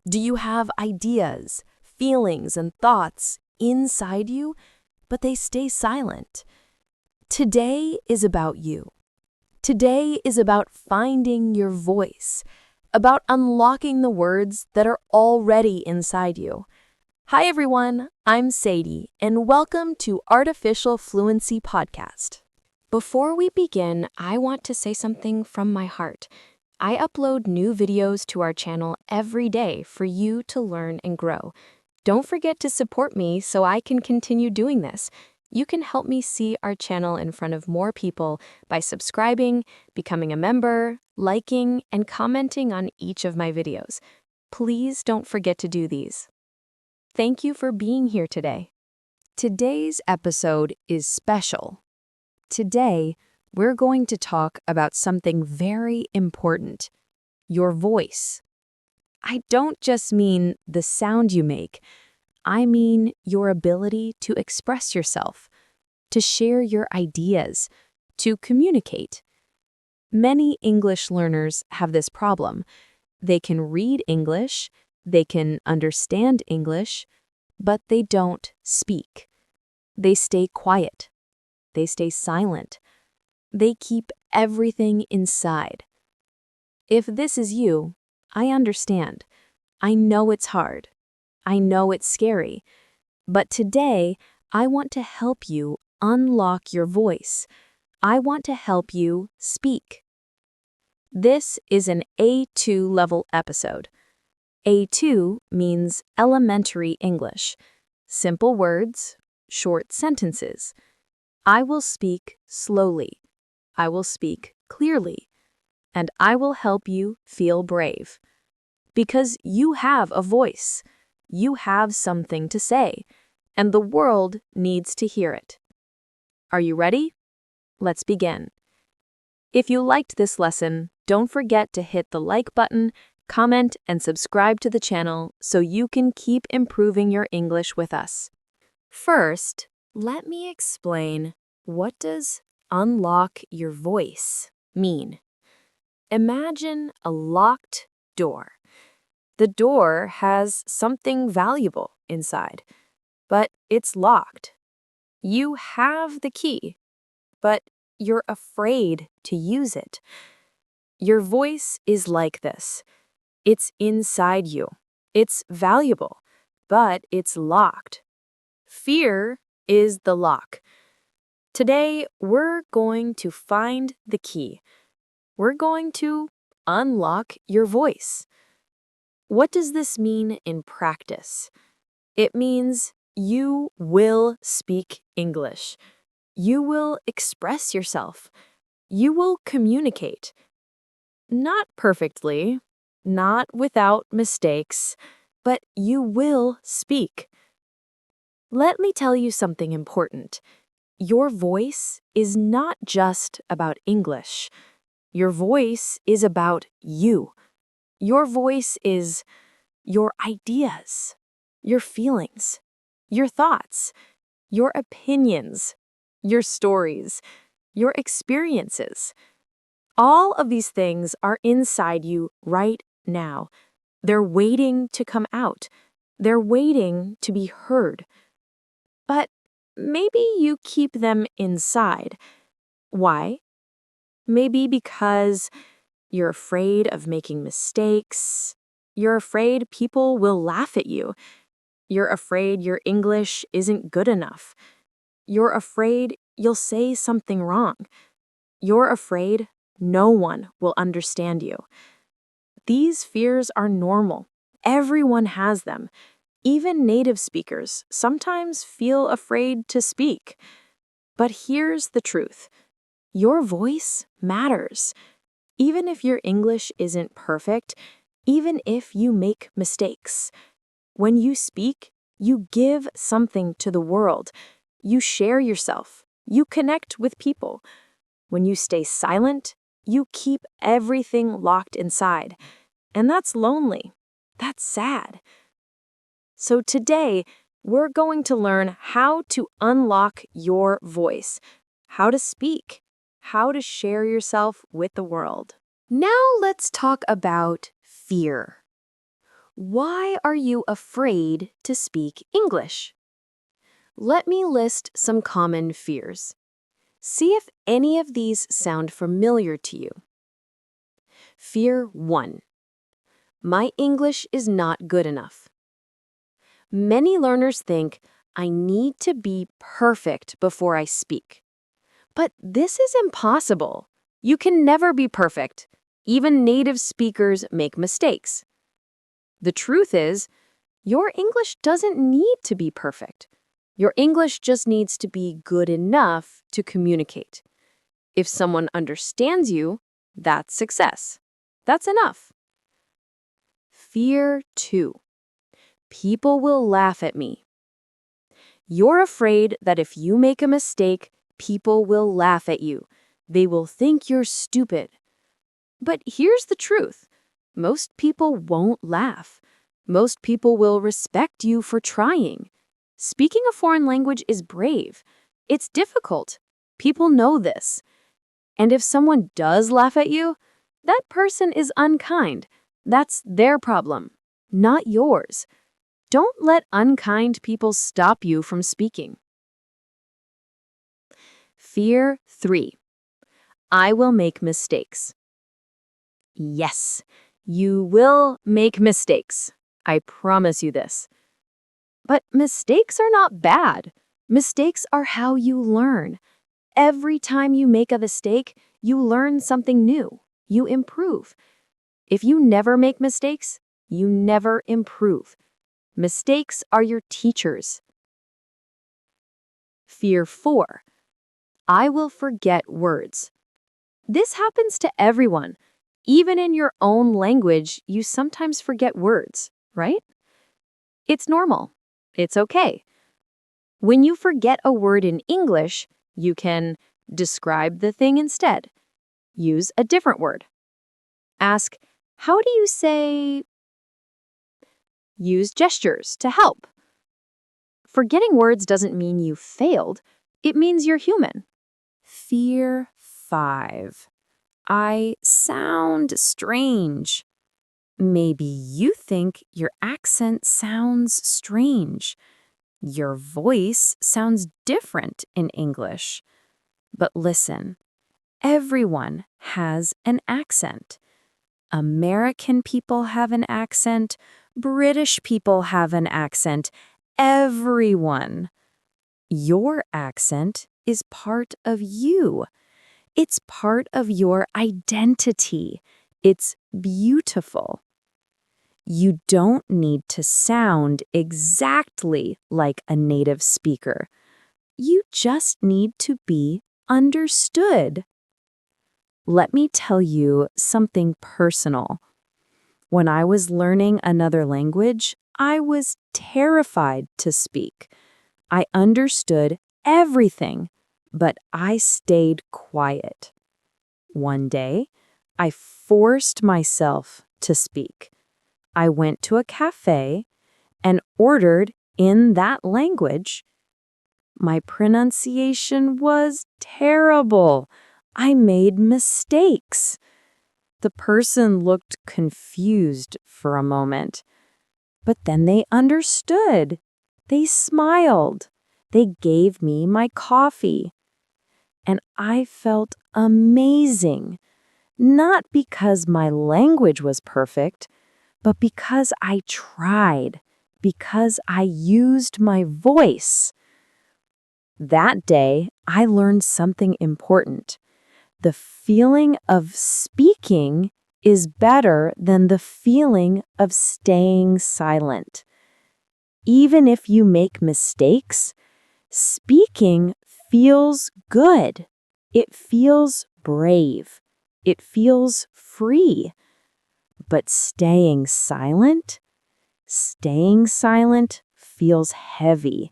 Do you have ideas, feelings, and thoughts inside you, but they stay silent? Today is about you. Today is about finding your voice. about unlocking the words that are already inside you. Hi everyone, I'm Sadie, and welcome to Artificial Fluency Podcast. Before we begin, I want to say something from my heart. I upload new videos to our channel every day for you to learn and grow. Don't forget to support me so I can continue doing this. You can help me see our channel in front of more people by subscribing, becoming a member, liking, and commenting on each of my videos. Please don't forget to do these. Thank you for being here today. Today's episode is special. Today, we're going to talk about something very important: your voice. I don't just mean the sound you make. I mean your ability to express yourself, to share your ideas, to communicate. Many English learners have this problem. They can read English, they can understand English, but they don't speak. They stay quiet. They stay silent. They keep everything inside. If this is you, I understand. I know it's hard. I know it's scary. But today, I want to help you unlock your voice. I want to help you speak. This is an A2 level episode. A2 means elementary English. Simple words, short sentences. I will speak slowly. I will speak clearly. And I will help you feel brave. Because you have a voice. You have something to say. And the world needs to hear it. Are you ready? Let's begin. If you liked this lesson, don't forget to hit the like button, comment, and subscribe to the channel so you can keep improving your English with us. First, let me explain, what does unlock your voice mean? Imagine a locked door. The door has something valuable inside, but it's locked. You have the key, but you're afraid to use it. Your voice is like this. It's inside you. It's valuable, but it's locked. Fear is the lock. Today, we're going to find the key. We're going to unlock your voice. What does this mean in practice? It means you will speak English. You will express yourself. You will communicate. Not perfectly, not without mistakes, but you will speak. Let me tell you something important. Your voice is not just about English. Your voice is about you. Your voice is your ideas, your feelings, your thoughts, your opinions, your stories, your experiences. All of these things are inside you right now. They're waiting to come out. They're waiting to be heard. But maybe you keep them inside. Why? Maybe because you're afraid of making mistakes. You're afraid people will laugh at you. You're afraid your English isn't good enough. You're afraid you'll say something wrong. You're afraid no one will understand you. These fears are normal. Everyone has them. Even native speakers sometimes feel afraid to speak. But here's the truth. Your voice matters. Even if your English isn't perfect, even if you make mistakes. When you speak, you give something to the world. You share yourself. You connect with people. When you stay silent, you keep everything locked inside. And that's lonely. That's sad. So today, we're going to learn how to unlock your voice, how to speak, how to share yourself with the world. Now let's talk about fear. Why are you afraid to speak English? Let me list some common fears. See if any of these sound familiar to you. Fear 1. My English is not good enough. Many learners think, I need to be perfect before I speak. But this is impossible. You can never be perfect. Even native speakers make mistakes. The truth is, your English doesn't need to be perfect. Your English just needs to be good enough to communicate. If someone understands you, that's success. That's enough. Fear 2. People will laugh at me. You're afraid that if you make a mistake, people will laugh at you. They will think you're stupid. But here's the truth. Most people won't laugh. Most people will respect you for trying. Speaking a foreign language is brave. It's difficult. People know this. And if someone does laugh at you, that person is unkind. That's their problem, not yours. Don't let unkind people stop you from speaking. Fear 3. I will make mistakes. Yes, you will make mistakes. I promise you this. But mistakes are not bad. Mistakes are how you learn. Every time you make a mistake, you learn something new. You improve. If you never make mistakes, you never improve. Mistakes are your teachers. Fear 4. I will forget words. This happens to everyone. Even in your own language, you sometimes forget words, right? It's normal. It's okay. When you forget a word in English, you can describe the thing instead. Use a different word. Ask, how do you say? Use gestures to help. Forgetting words doesn't mean you failed. It means you're human. Fear 5. I sound strange. Maybe you think your accent sounds strange. Your voice sounds different in English. But listen, everyone has an accent. American people have an accent. British people have an accent. Everyone. Your accent is part of you. It's part of your identity. It's beautiful. You don't need to sound exactly like a native speaker. You just need to be understood. Let me tell you something personal. When I was learning another language, I was terrified to speak. I understood everything, but I stayed quiet. One day, I forced myself to speak. I went to a cafe and ordered in that language. My pronunciation was terrible. I made mistakes. The person looked confused for a moment, but then they understood. They smiled. They gave me my coffee. And I felt amazing, not because my language was perfect, but because I tried, because I used my voice. That day, I learned something important. The feeling of speaking is better than the feeling of staying silent. Even if you make mistakes, speaking feels good. It feels brave. It feels free. But staying silent feels heavy.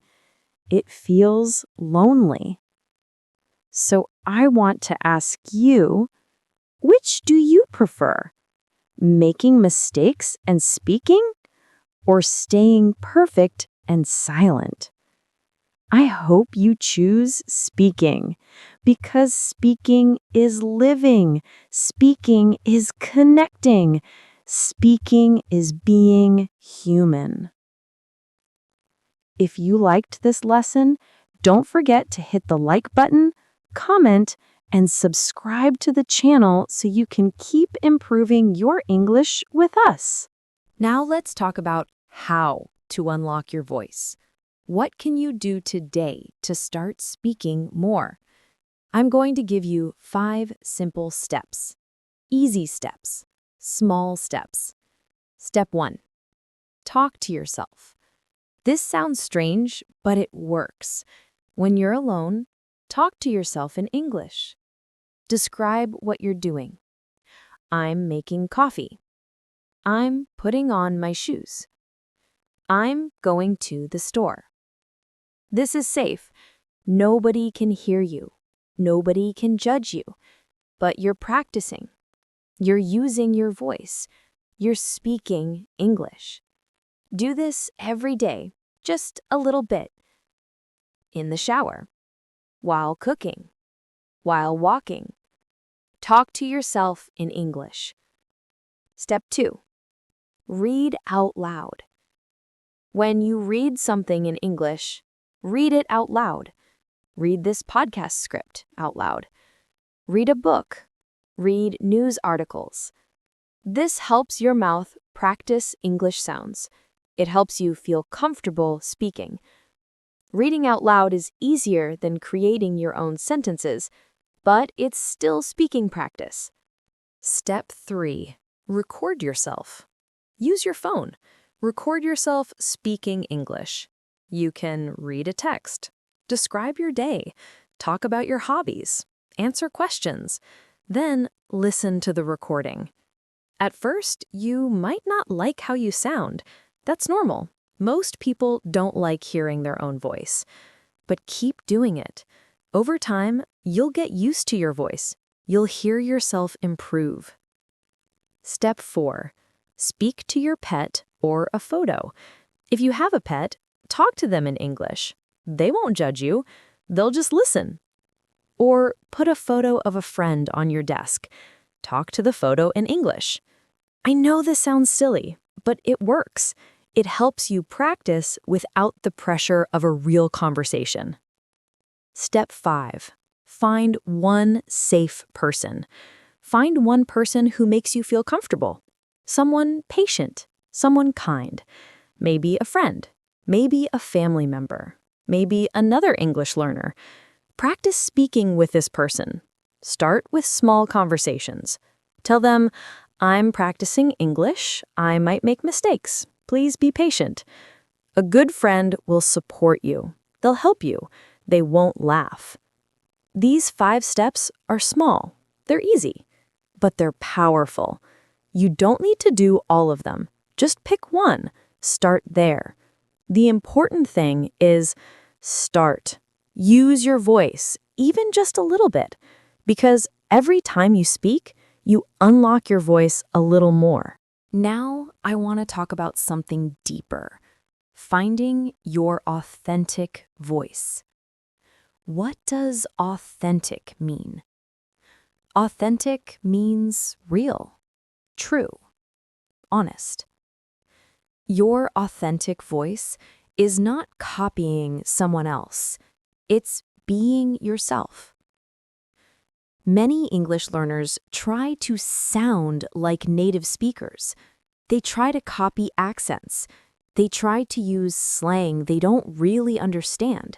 It feels lonely. So I want to ask you, which do you prefer? Making mistakes and speaking, or staying perfect and silent? I hope you choose speaking, because speaking is living. Speaking is connecting. Speaking is being human. If you liked this lesson, don't forget to hit the like button, comment, and subscribe to the channel so you can keep improving your English with us. Now let's talk about how to unlock your voice. What can you do today to start speaking more? I'm going to give you 5 simple steps. Easy steps, small steps. Step 1. Talk to yourself. This sounds strange, but it works. When you're alone, talk to yourself in English. Describe what you're doing. I'm making coffee. I'm putting on my shoes. I'm going to the store. This is safe. Nobody can hear you. Nobody can judge you. But you're practicing. You're using your voice. You're speaking English. Do this every day, just a little bit. In the shower, while cooking, while walking. Talk to yourself in English. Step 2. Read out loud. When you read something in English, read it out loud. Read this podcast script out loud. Read a book. Read news articles. This helps your mouth practice English sounds. It helps you feel comfortable speaking. Reading out loud is easier than creating your own sentences, but it's still speaking practice. Step 3. Record yourself. Use your phone. Record yourself speaking English. You can read a text, describe your day, talk about your hobbies, answer questions, then listen to the recording. At first, you might not like how you sound. That's normal. Most people don't like hearing their own voice. But keep doing it. Over time, you'll get used to your voice. You'll hear yourself improve. Step 4. Speak to your pet or a photo. If you have a pet, talk to them in English. They won't judge you. They'll just listen. Or put a photo of a friend on your desk. Talk to the photo in English. I know this sounds silly, but it works. It helps you practice without the pressure of a real conversation. Step 5. Find one safe person. Find one person who makes you feel comfortable. Someone patient, someone kind. Maybe a friend, maybe a family member, maybe another English learner. Practice speaking with this person. Start with small conversations. Tell them, I'm practicing English. I might make mistakes. Please be patient. A good friend will support you. They'll help you. They won't laugh. These 5 steps are small. They're easy, but they're powerful. You don't need to do all of them. Just pick one. Start there. The important thing is start. Use your voice, even just a little bit, because every time you speak, you unlock your voice a little more. Now, I want to talk about something deeper. Finding your authentic voice. What does authentic mean? Authentic means real, true, honest. Your authentic voice is not copying someone else. It's being yourself. Many English learners try to sound like native speakers. They try to copy accents. They try to use slang they don't really understand.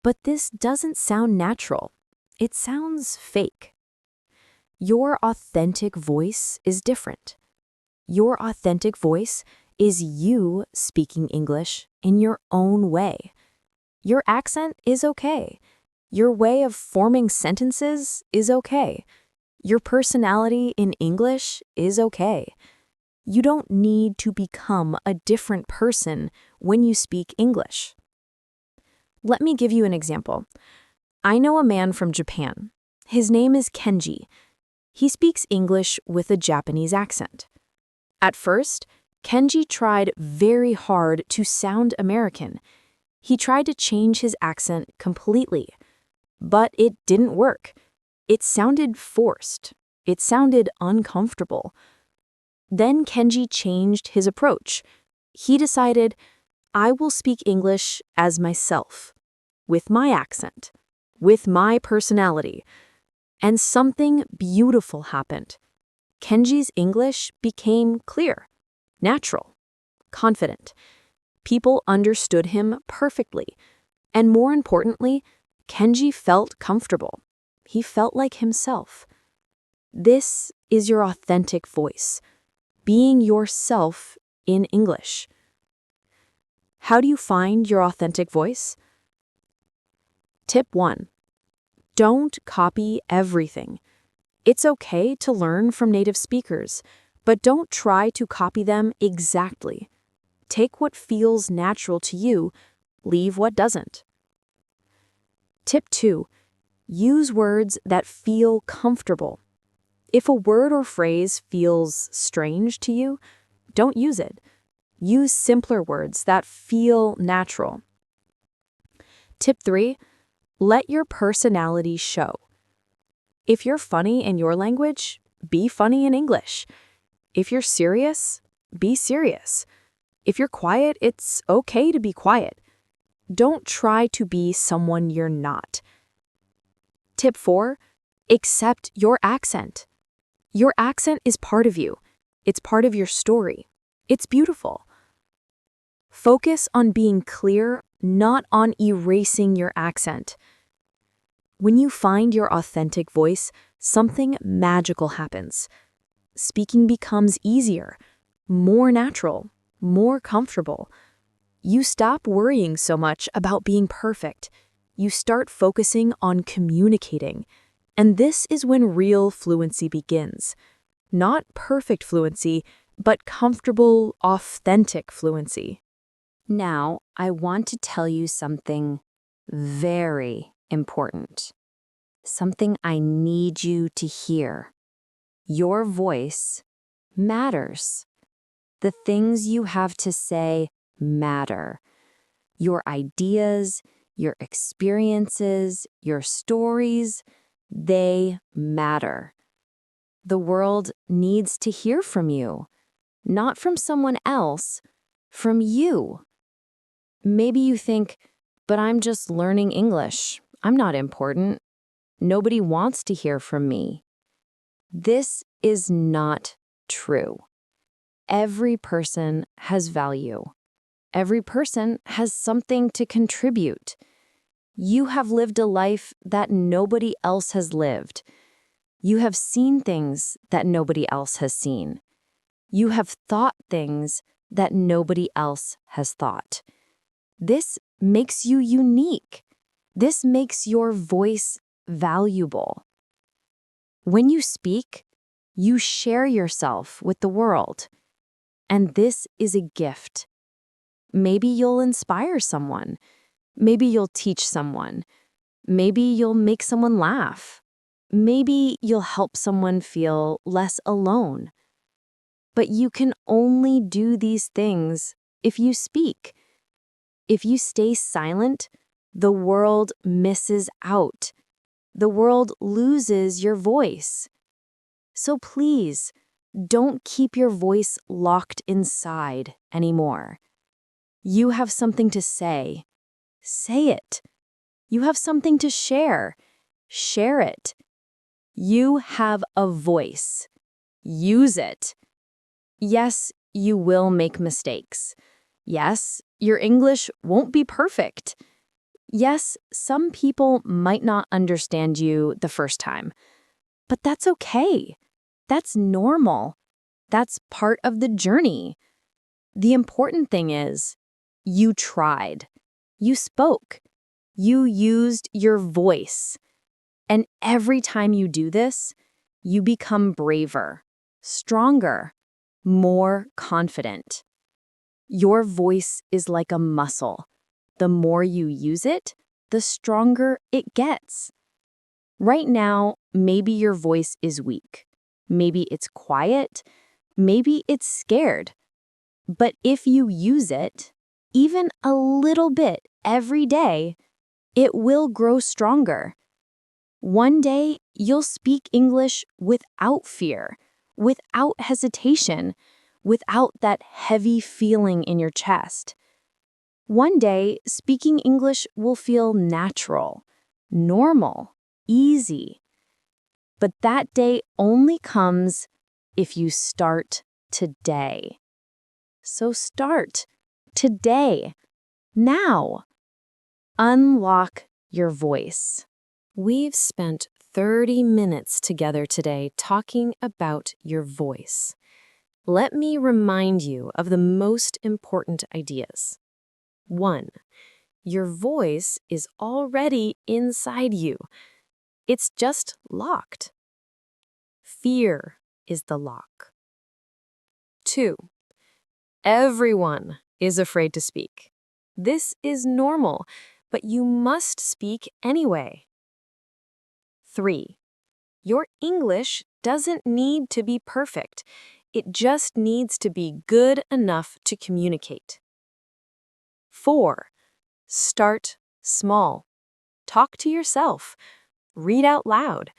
But this doesn't sound natural. It sounds fake. Your authentic voice is different. Your authentic voice is you speaking English in your own way. Your accent is okay. Your way of forming sentences is okay. Your personality in English is okay. You don't need to become a different person when you speak English. Let me give you an example. I know a man from Japan. His name is Kenji. He speaks English with a Japanese accent. At first, Kenji tried very hard to sound American. He tried to change his accent completely. But it didn't work. It sounded forced. It sounded uncomfortable. Then Kenji changed his approach. He decided, I will speak English as myself, with my accent, with my personality. And something beautiful happened. Kenji's English became clear. natural, confident. People understood him perfectly. And more importantly, Kenji felt comfortable. He felt like himself. This is your authentic voice, being yourself in English. How do you find your authentic voice? Tip 1. Don't copy everything. It's okay to learn from native speakers, but don't try to copy them exactly. Take what feels natural to you, leave what doesn't. Tip 2. Use words that feel comfortable. If a word or phrase feels strange to you, don't use it. Use simpler words that feel natural. Tip 3. Let your personality show. If you're funny in your language, be funny in English. If you're serious, be serious. If you're quiet, it's okay to be quiet. Don't try to be someone you're not. Tip 4. Accept your accent. Your accent is part of you. It's part of your story. It's beautiful. Focus on being clear, not on erasing your accent. When you find your authentic voice, something magical happens. Speaking becomes easier, more natural, more comfortable. You stop worrying so much about being perfect. You start focusing on communicating. And this is when real fluency begins. Not perfect fluency, but comfortable, authentic fluency. Now, I want to tell you something very important. Something I need you to hear. Your voice matters. The things you have to say matter. Your ideas, your experiences, your stories, they matter. The world needs to hear from you, not from someone else, from you. Maybe you think, but I'm just learning English. I'm not important. Nobody wants to hear from me. This is not true. Every person has value. Every person has something to contribute. You have lived a life that nobody else has lived. You have seen things that nobody else has seen. You have thought things that nobody else has thought. This makes you unique. This makes your voice valuable. When you speak, you share yourself with the world. And this is a gift. Maybe you'll inspire someone. Maybe you'll teach someone. Maybe you'll make someone laugh. Maybe you'll help someone feel less alone. But you can only do these things if you speak. If you stay silent, the world misses out. The world loses your voice. So please, don't keep your voice locked inside anymore. You have something to say. Say it. You have something to share. Share it. You have a voice. Use it. Yes, you will make mistakes. Yes, your English won't be perfect. Yes, some people might not understand you the first time. But that's okay. That's normal. That's part of the journey. The important thing is, you tried. You spoke. You used your voice. And every time you do this, you become braver, stronger, more confident. Your voice is like a muscle. The more you use it, the stronger it gets. Right now, maybe your voice is weak. Maybe it's quiet. Maybe it's scared. But if you use it, even a little bit every day, it will grow stronger. One day, you'll speak English without fear, without hesitation, without that heavy feeling in your chest. One day, speaking English will feel natural, normal, easy. But that day only comes if you start today. So start today, now. Unlock your voice. We've spent 30 minutes together today talking about your voice. Let me remind you of the most important ideas. 1. Your voice is already inside you. It's just locked. Fear is the lock. 2. Everyone is afraid to speak. This is normal, but you must speak anyway. 3. Your English doesn't need to be perfect. It just needs to be good enough to communicate. 4. Start small. Talk to yourself. Read out loud.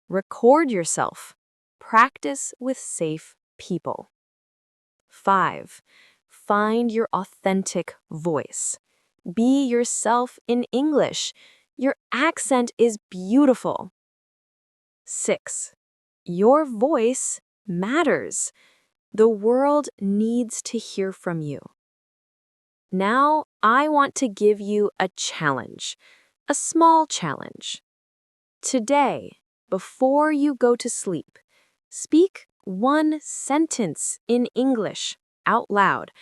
Record yourself. Practice with safe people. 5. Find your authentic voice. Be yourself in English. Your accent is beautiful. 6. Your voice matters. The world needs to hear from you. Now, I want to give you a challenge, a small challenge. Today, before you go to sleep, speak one sentence in English out loud.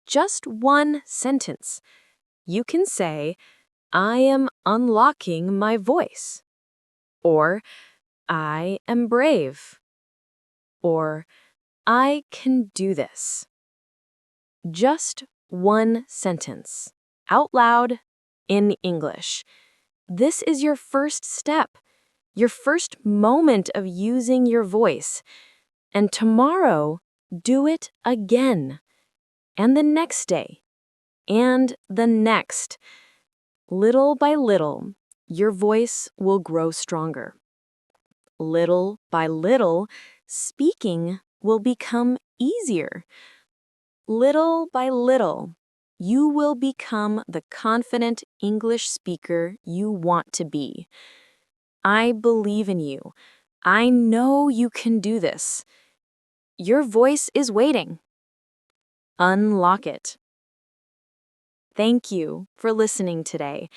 Just one sentence. You can say, I am unlocking my voice. Or, I am brave. Or, I can do this. Just one sentence, out loud, in English. This is your first step, your first moment of using your voice. And tomorrow, do it again. And the next day. And the next. Little by little, your voice will grow stronger. Little by little, speaking will become easier. Little by little, you will become the confident English speaker you want to be. I believe in you. I know you can do this. Your voice is waiting. Unlock it. Thank you for listening today.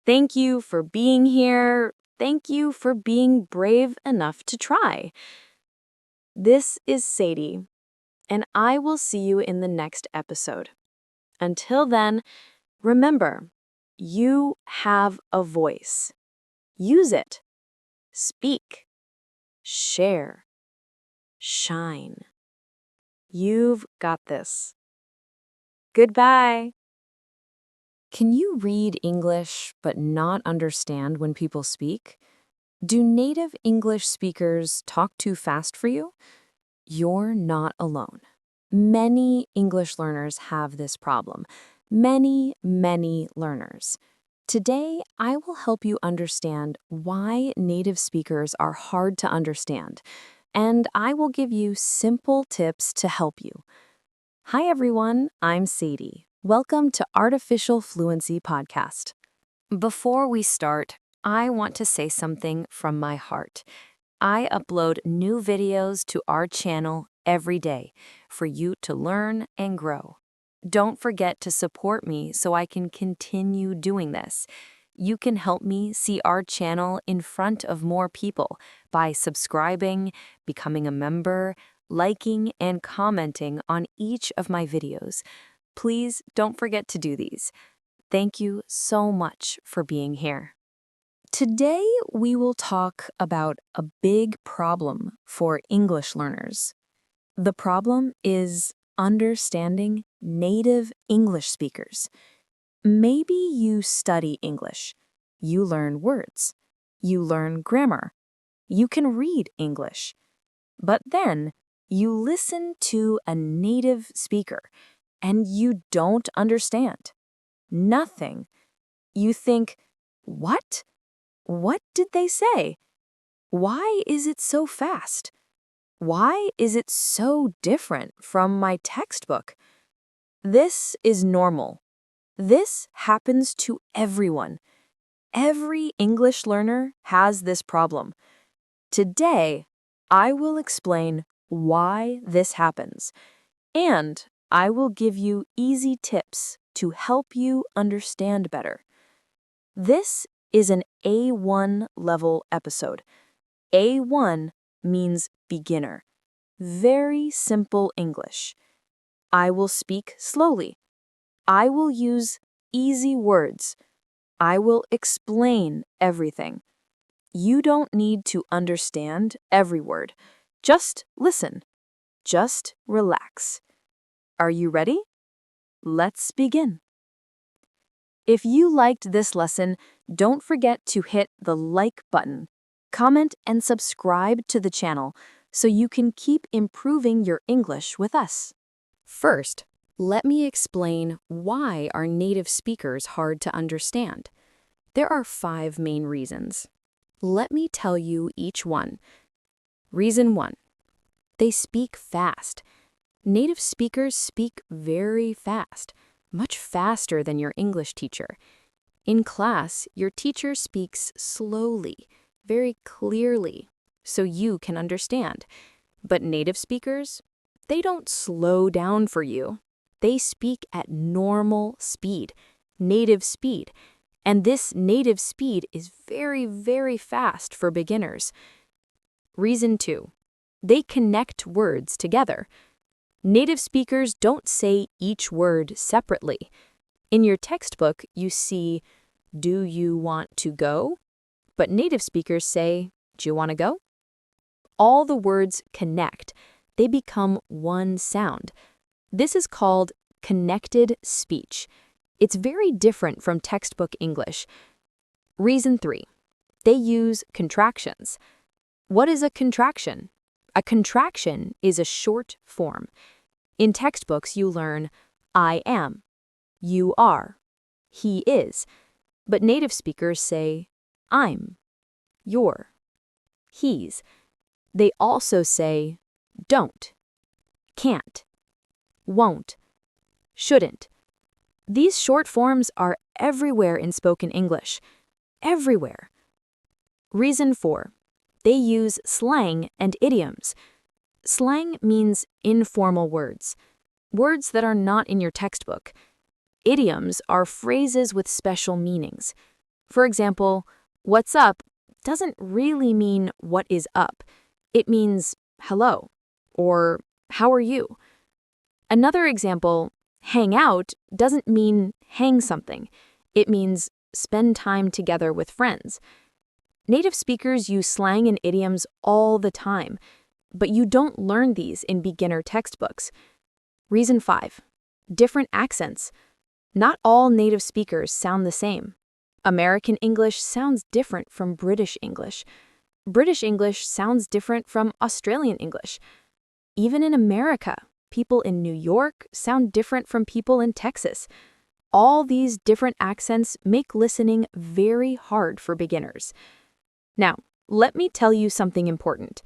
Thank you for being here. Thank you for being brave enough to try. This is Sadie, and I will see you in the next episode. Until then, remember, you have a voice. Use it. Speak. Share. Shine. You've got this. Goodbye. Can you read English but not understand when people speak? Do native English speakers talk too fast for you? You're not alone. Many English learners have this problem. Many learners. Today, I will help you understand why native speakers are hard to understand, and I will give you simple tips to help you. Hi everyone, I'm Sadie. Welcome to Artificial Fluency Podcast. Before we start, I want to say something from my heart. I upload new videos to our channel every day for you to learn and grow. Don't forget to support me so I can continue doing this. You can help me see our channel in front of more people by subscribing, becoming a member, liking, and commenting on each of my videos. Please don't forget to do these. Thank you so much for being here. Today, we will talk about a big problem for English learners. The problem is understanding native English speakers. Maybe you study English. You learn words. You learn grammar. You can read English. But then, you listen to a native speaker, and you don't understand. Nothing. You think, what? What did they say? Why is it so fast? Why is it so different from my textbook? This is normal. This happens to everyone. Every English learner has this problem. Today, I will explain why this happens and I will give you easy tips to help you understand better. This is an A1 level episode. A1 means beginner. Very simple English. I will speak slowly. I will use easy words. I will explain everything. You don't need to understand every word. Just listen. Just relax. Are you ready? Let's begin. If you liked this lesson, don't forget to hit the like button, comment, and subscribe to the channel so you can keep improving your English with us. First, let me explain why are native speakers hard to understand. There are 5 main reasons. Let me tell you each one. Reason 1. They speak fast. Native speakers speak very fast, much faster than your English teacher. In class, your teacher speaks slowly, very clearly, so you can understand. But native speakers, they don't slow down for you. They speak at normal speed, native speed. And this native speed is very, very fast for beginners. Reason 2. They connect words together. Native speakers don't say each word separately. In your textbook, you see, "Do you want to go?" But native speakers say, "Do you want to go?" All the words connect. They become one sound. This is called connected speech. It's very different from textbook English. Reason 3. They use contractions. What is a contraction? A contraction is a short form. In textbooks, you learn I am, you are, he is. But native speakers say I'm, you're, he's. They also say don't, can't, won't, shouldn't. These short forms are everywhere in spoken English. Everywhere. Reason 4. They use slang and idioms. Slang means informal words, words that are not in your textbook. Idioms are phrases with special meanings. For example, what's up doesn't really mean what is up. It means hello or how are you? Another example, hang out doesn't mean hang something. It means spend time together with friends. Native speakers use slang and idioms all the time, but you don't learn these in beginner textbooks. Reason 5. Different accents. Not all native speakers sound the same. American English sounds different from British English. British English sounds different from Australian English. Even in America, people in New York sound different from people in Texas. All these different accents make listening very hard for beginners. Now, let me tell you something important.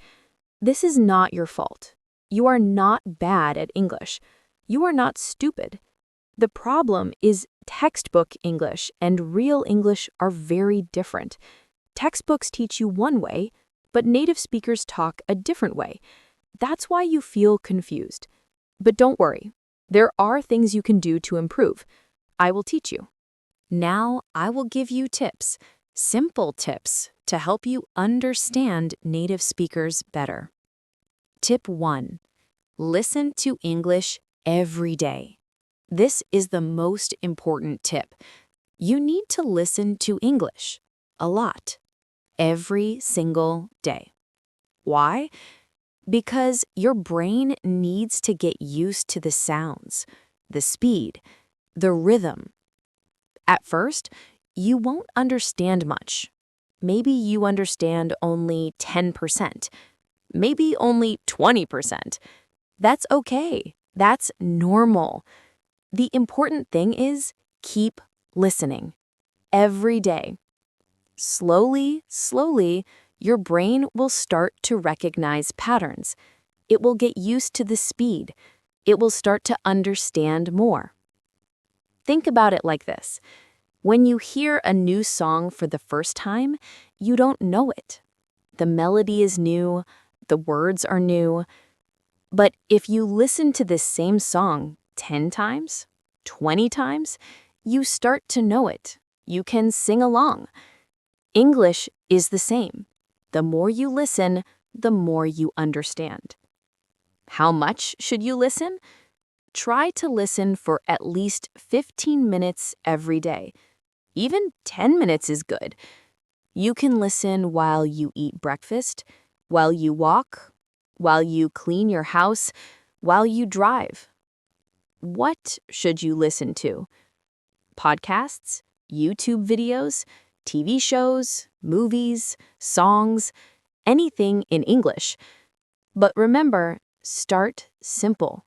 This is not your fault. You are not bad at English. You are not stupid. The problem is textbook English and real English are very different. Textbooks teach you one way, but native speakers talk a different way. That's why you feel confused. But don't worry. There are things you can do to improve. I will teach you. Now, I will give you tips, simple tips, to help you understand native speakers better. Tip 1. Listen to English every day. This is the most important tip. You need to listen to English a lot, every single day. Why? Because your brain needs to get used to the sounds, the speed, the rhythm. At first, you won't understand much. Maybe you understand only 10%, maybe only 20%. That's okay. That's normal. The important thing is keep listening every day. Slowly, slowly, your brain will start to recognize patterns. It will get used to the speed. It will start to understand more. Think about it like this. When you hear a new song for the first time, you don't know it. The melody is new, the words are new. But if you listen to this same song 10 times, 20 times, you start to know it. You can sing along. English is the same. The more you listen, the more you understand. How much should you listen? Try to listen for at least 15 minutes every day. Even 10 minutes is good. You can listen while you eat breakfast, while you walk, while you clean your house, while you drive. What should you listen to? Podcasts, YouTube videos, TV shows, movies, songs, anything in English. But remember, start simple.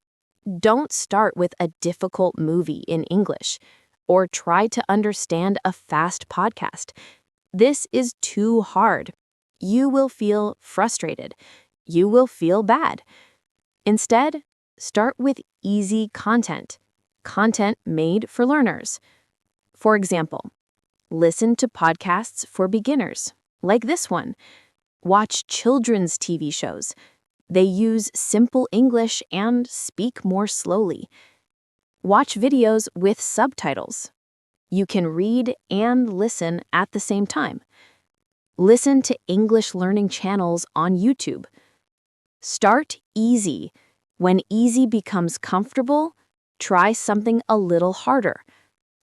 Don't start with a difficult movie in English or try to understand a fast podcast. This is too hard. You will feel frustrated. You will feel bad. Instead, start with easy content made for learners. For example, listen to podcasts for beginners, like this one. Watch children's TV shows. They use simple English and speak more slowly. Watch videos with subtitles. You can read and listen at the same time. Listen to English learning channels on YouTube. Start easy. When easy becomes comfortable, try something a little harder.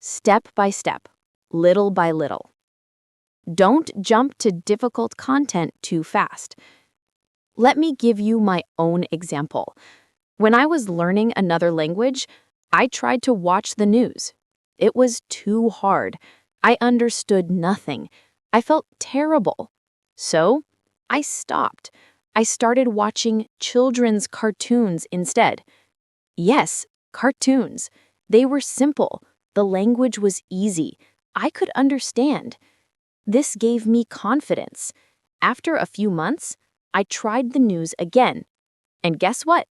Step by step, little by little. Don't jump to difficult content too fast. Let me give you my own example. When I was learning another language, I tried to watch the news. It was too hard. I understood nothing. I felt terrible. So, I stopped. I started watching children's cartoons instead. Yes, cartoons. They were simple. The language was easy. I could understand. This gave me confidence. After a few months, I tried the news again. And guess what?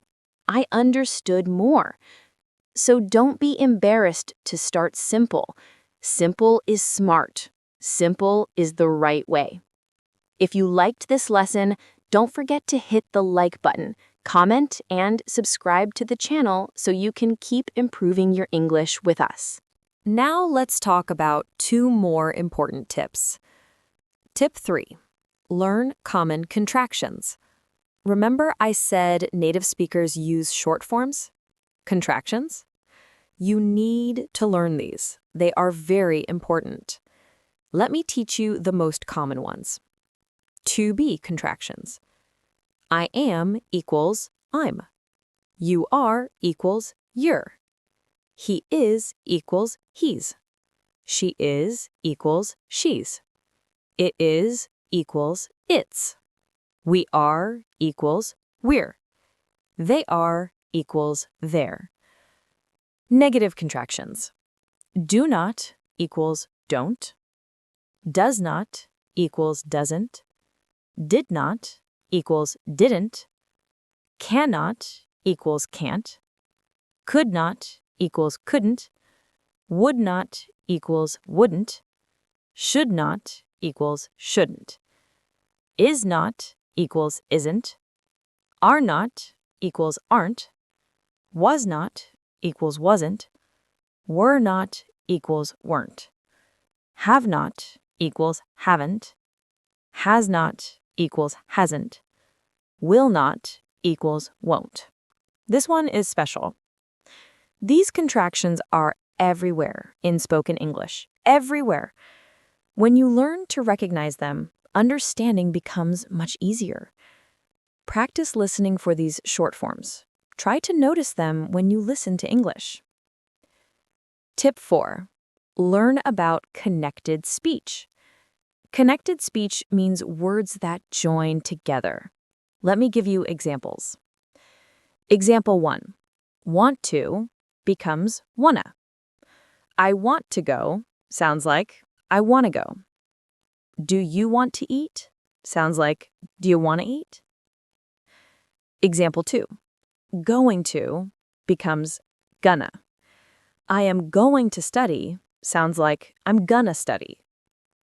I understood more. So don't be embarrassed to start simple. Simple is smart. Simple is the right way. If you liked this lesson, don't forget to hit the like button, comment, and subscribe to the channel so you can keep improving your English with us. Now let's talk about 2 more important tips. Tip 3. Learn common contractions. Remember I said native speakers use short forms? Contractions? You need to learn these. They are very important. Let me teach you the most common ones. To be contractions. I am equals I'm. You are equals you're. He is equals he's. She is equals she's. It is equals it's. We are equals we're. They are equals they're. Negative contractions. Do not equals don't. Does not equals doesn't. Did not equals didn't. Cannot equals can't. Could not equals couldn't. Would not equals wouldn't. Should not equals shouldn't. Is not equals isn't. Are not equals aren't. Was not equals wasn't. Were not equals weren't. Have not equals haven't. Has not equals hasn't. Will not equals won't. This one is special. These contractions are everywhere in spoken English. Everywhere. When you learn to recognize them, understanding becomes much easier. Practice listening for these short forms. Try to notice them when you listen to English. Tip 4. Learn about connected speech. Connected speech means words that join together. Let me give you examples. Example 1. Want to becomes wanna. I want to go sounds like I want to go. Do you want to eat sounds like do you want to eat? Example 2. Going to becomes gonna. I am going to study sounds like I'm gonna study.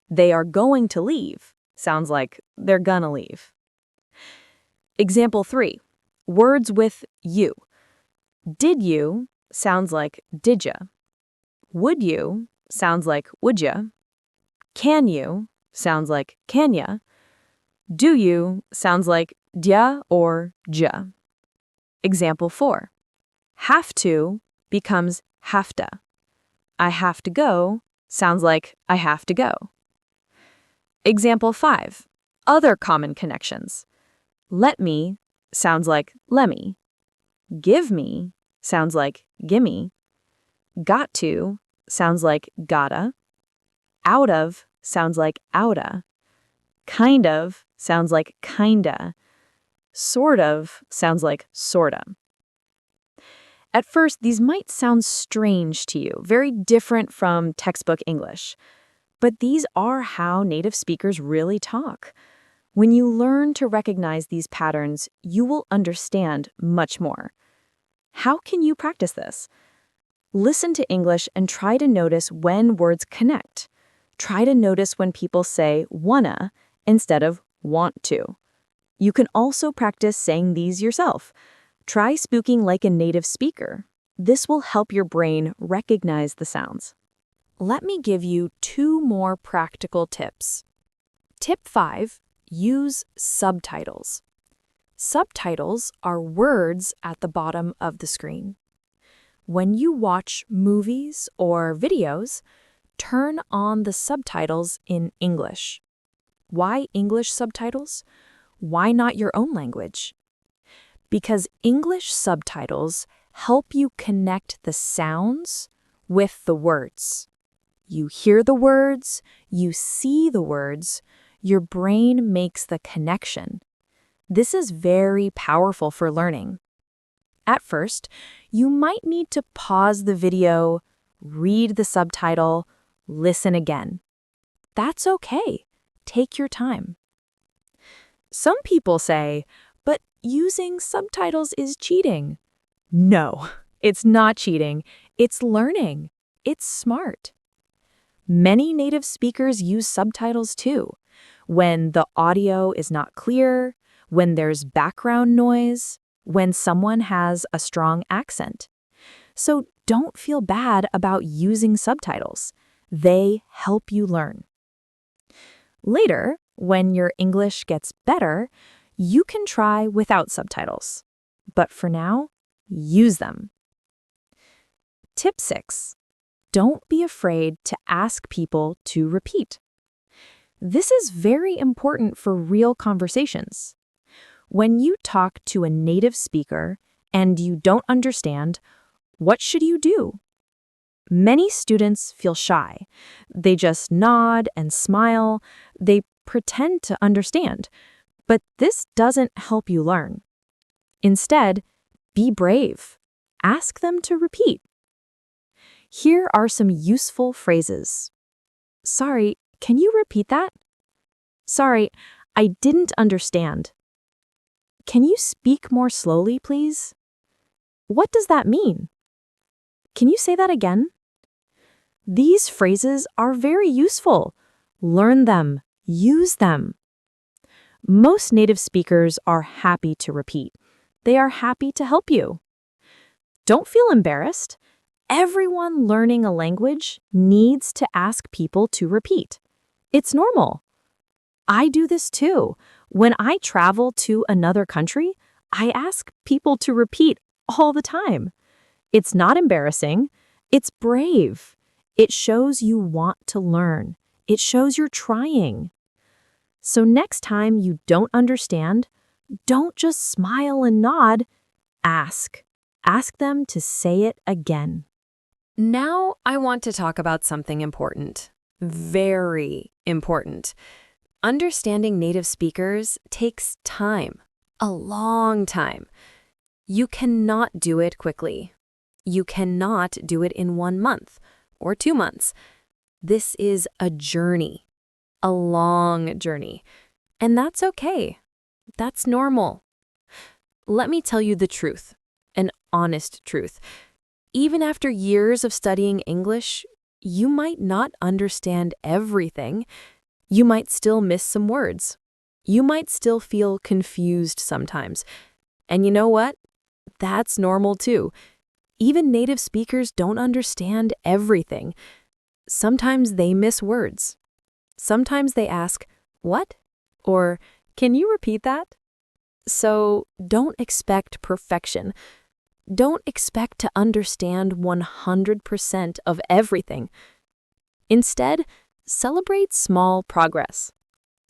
They are going to leave sounds like they're gonna leave. Example 3. Words with you. Did you sounds like did ya. Would you sounds like would ya. Can you sounds like can ya. Do you sounds like dya or ja. Example 4. Have to becomes have to. I have to go sounds like I have to go. Example 5. Other common connections. Let me sounds like lemme. Give me sounds like gimme. Got to sounds like gotta. Out of sounds like oughta. Kind of sounds like kinda. Sort of sounds like sorta. At first, these might sound strange to you, very different from textbook English. But these are how native speakers really talk. When you learn to recognize these patterns, you will understand much more. How can you practice this? Listen to English and try to notice when words connect. Try to notice when people say wanna instead of want to. You can also practice saying these yourself. Try speaking like a native speaker. This will help your brain recognize the sounds. Let me give you 2 more practical tips. Tip 5, use subtitles. Subtitles are words at the bottom of the screen. When you watch movies or videos, turn on the subtitles in English. Why English subtitles? Why not your own language? Because English subtitles help you connect the sounds with the words. You hear the words, you see the words, your brain makes the connection. This is very powerful for learning. At first, you might need to pause the video, read the subtitle, listen again. That's okay. Take your time. Some people say, but using subtitles is cheating. No, it's not cheating. It's learning. It's smart. Many native speakers use subtitles too. When the audio is not clear, when there's background noise, when someone has a strong accent. So don't feel bad about using subtitles. They help you learn. Later, when your English gets better, you can try without subtitles. But for now, use them. Tip 6. Don't be afraid to ask people to repeat. This is very important for real conversations. When you talk to a native speaker and you don't understand, what should you do? Many students feel shy. They just nod and smile. They pretend to understand. But this doesn't help you learn. Instead, be brave. Ask them to repeat. Here are some useful phrases. Sorry, can you repeat that? Sorry, I didn't understand. Can you speak more slowly, please? What does that mean? Can you say that again? These phrases are very useful. Learn them. Use them. Most native speakers are happy to repeat. They are happy to help you. Don't feel embarrassed. Everyone learning a language needs to ask people to repeat. It's normal. I do this too. When I travel to another country, I ask people to repeat all the time. It's not embarrassing. It's brave. It shows you want to learn. It shows you're trying. So next time you don't understand, don't just smile and nod. Ask. Ask them to say it again. Now I want to talk about something important. Very important. Understanding native speakers takes time. A long time. You cannot do it quickly. You cannot do it in 1 month or 2 months. This is a journey. A long journey. And that's okay. That's normal. Let me tell you the truth. An honest truth. Even after years of studying English, you might not understand everything. You might still miss some words. You might still feel confused sometimes. And you know what? That's normal too. Even native speakers don't understand everything. Sometimes they miss words. Sometimes they ask, "What?" or "Can you repeat that?" So don't expect perfection. Don't expect to understand 100% of everything. Instead, celebrate small progress.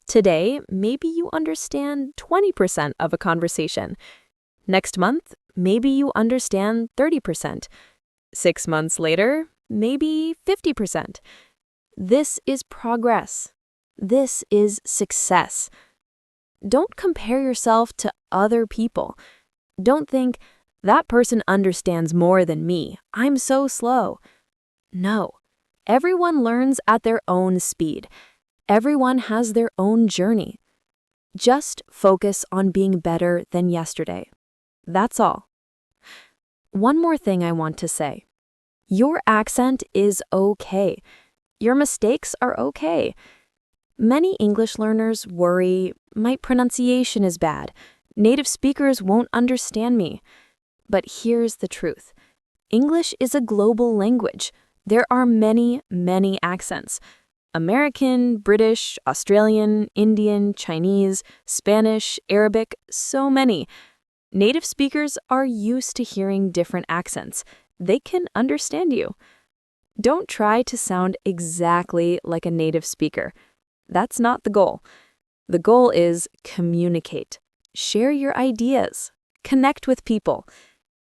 Today, maybe you understand 20% of a conversation. Next month, maybe you understand 30%. 6 months later, maybe 50%. This is progress. This is success. Don't compare yourself to other people. Don't think, "That person understands more than me. I'm so slow." No. Everyone learns at their own speed. Everyone has their own journey. Just focus on being better than yesterday. That's all. One more thing I want to say. Your accent is okay. Your mistakes are okay. Many English learners worry, "My pronunciation is bad. Native speakers won't understand me." But here's the truth. English is a global language. There are many, many accents. American, British, Australian, Indian, Chinese, Spanish, Arabic, so many. Native speakers are used to hearing different accents. They can understand you. Don't try to sound exactly like a native speaker. That's not the goal. The goal is communicate. Share your ideas. Connect with people.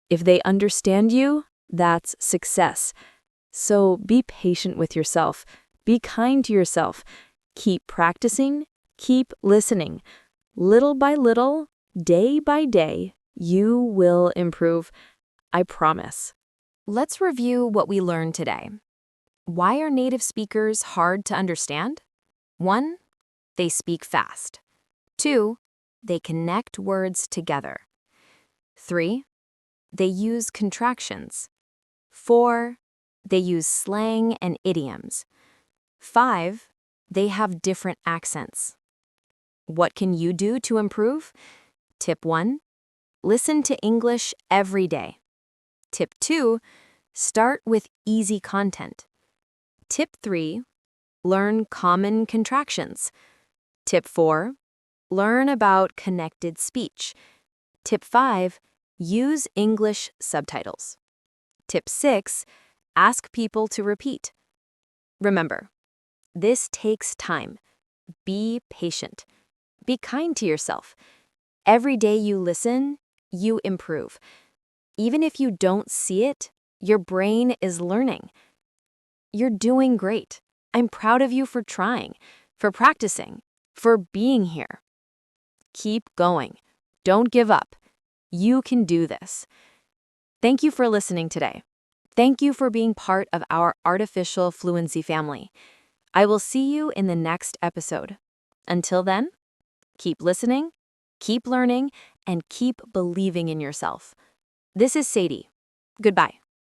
If they understand you, that's success. So be patient with yourself. Be kind to yourself. Keep practicing. Keep listening. Little by little, day by day, you will improve. I promise. Let's review what we learned today. Why are native speakers hard to understand? 1. They speak fast. 2. They connect words together. 3. They use contractions. 4. They use slang and idioms. 5. They have different accents. What can you do to improve? Tip 1. Listen to English every day. Tip 2. Start with easy content. Tip 3. Learn common contractions. Tip 4. Learn about connected speech. Tip 5. Use English subtitles. Tip 6. Ask people to repeat. Remember, this takes time. Be patient. Be kind to yourself. Every day you listen, you improve. Even if you don't see it, your brain is learning. You're doing great. I'm proud of you for trying, for practicing, for being here. Keep going. Don't give up. You can do this. Thank you for listening today. Thank you for being part of our Artificial Fluency family. I will see you in the next episode. Until then, keep listening, keep learning, and keep believing in yourself. This is Sadie. Goodbye.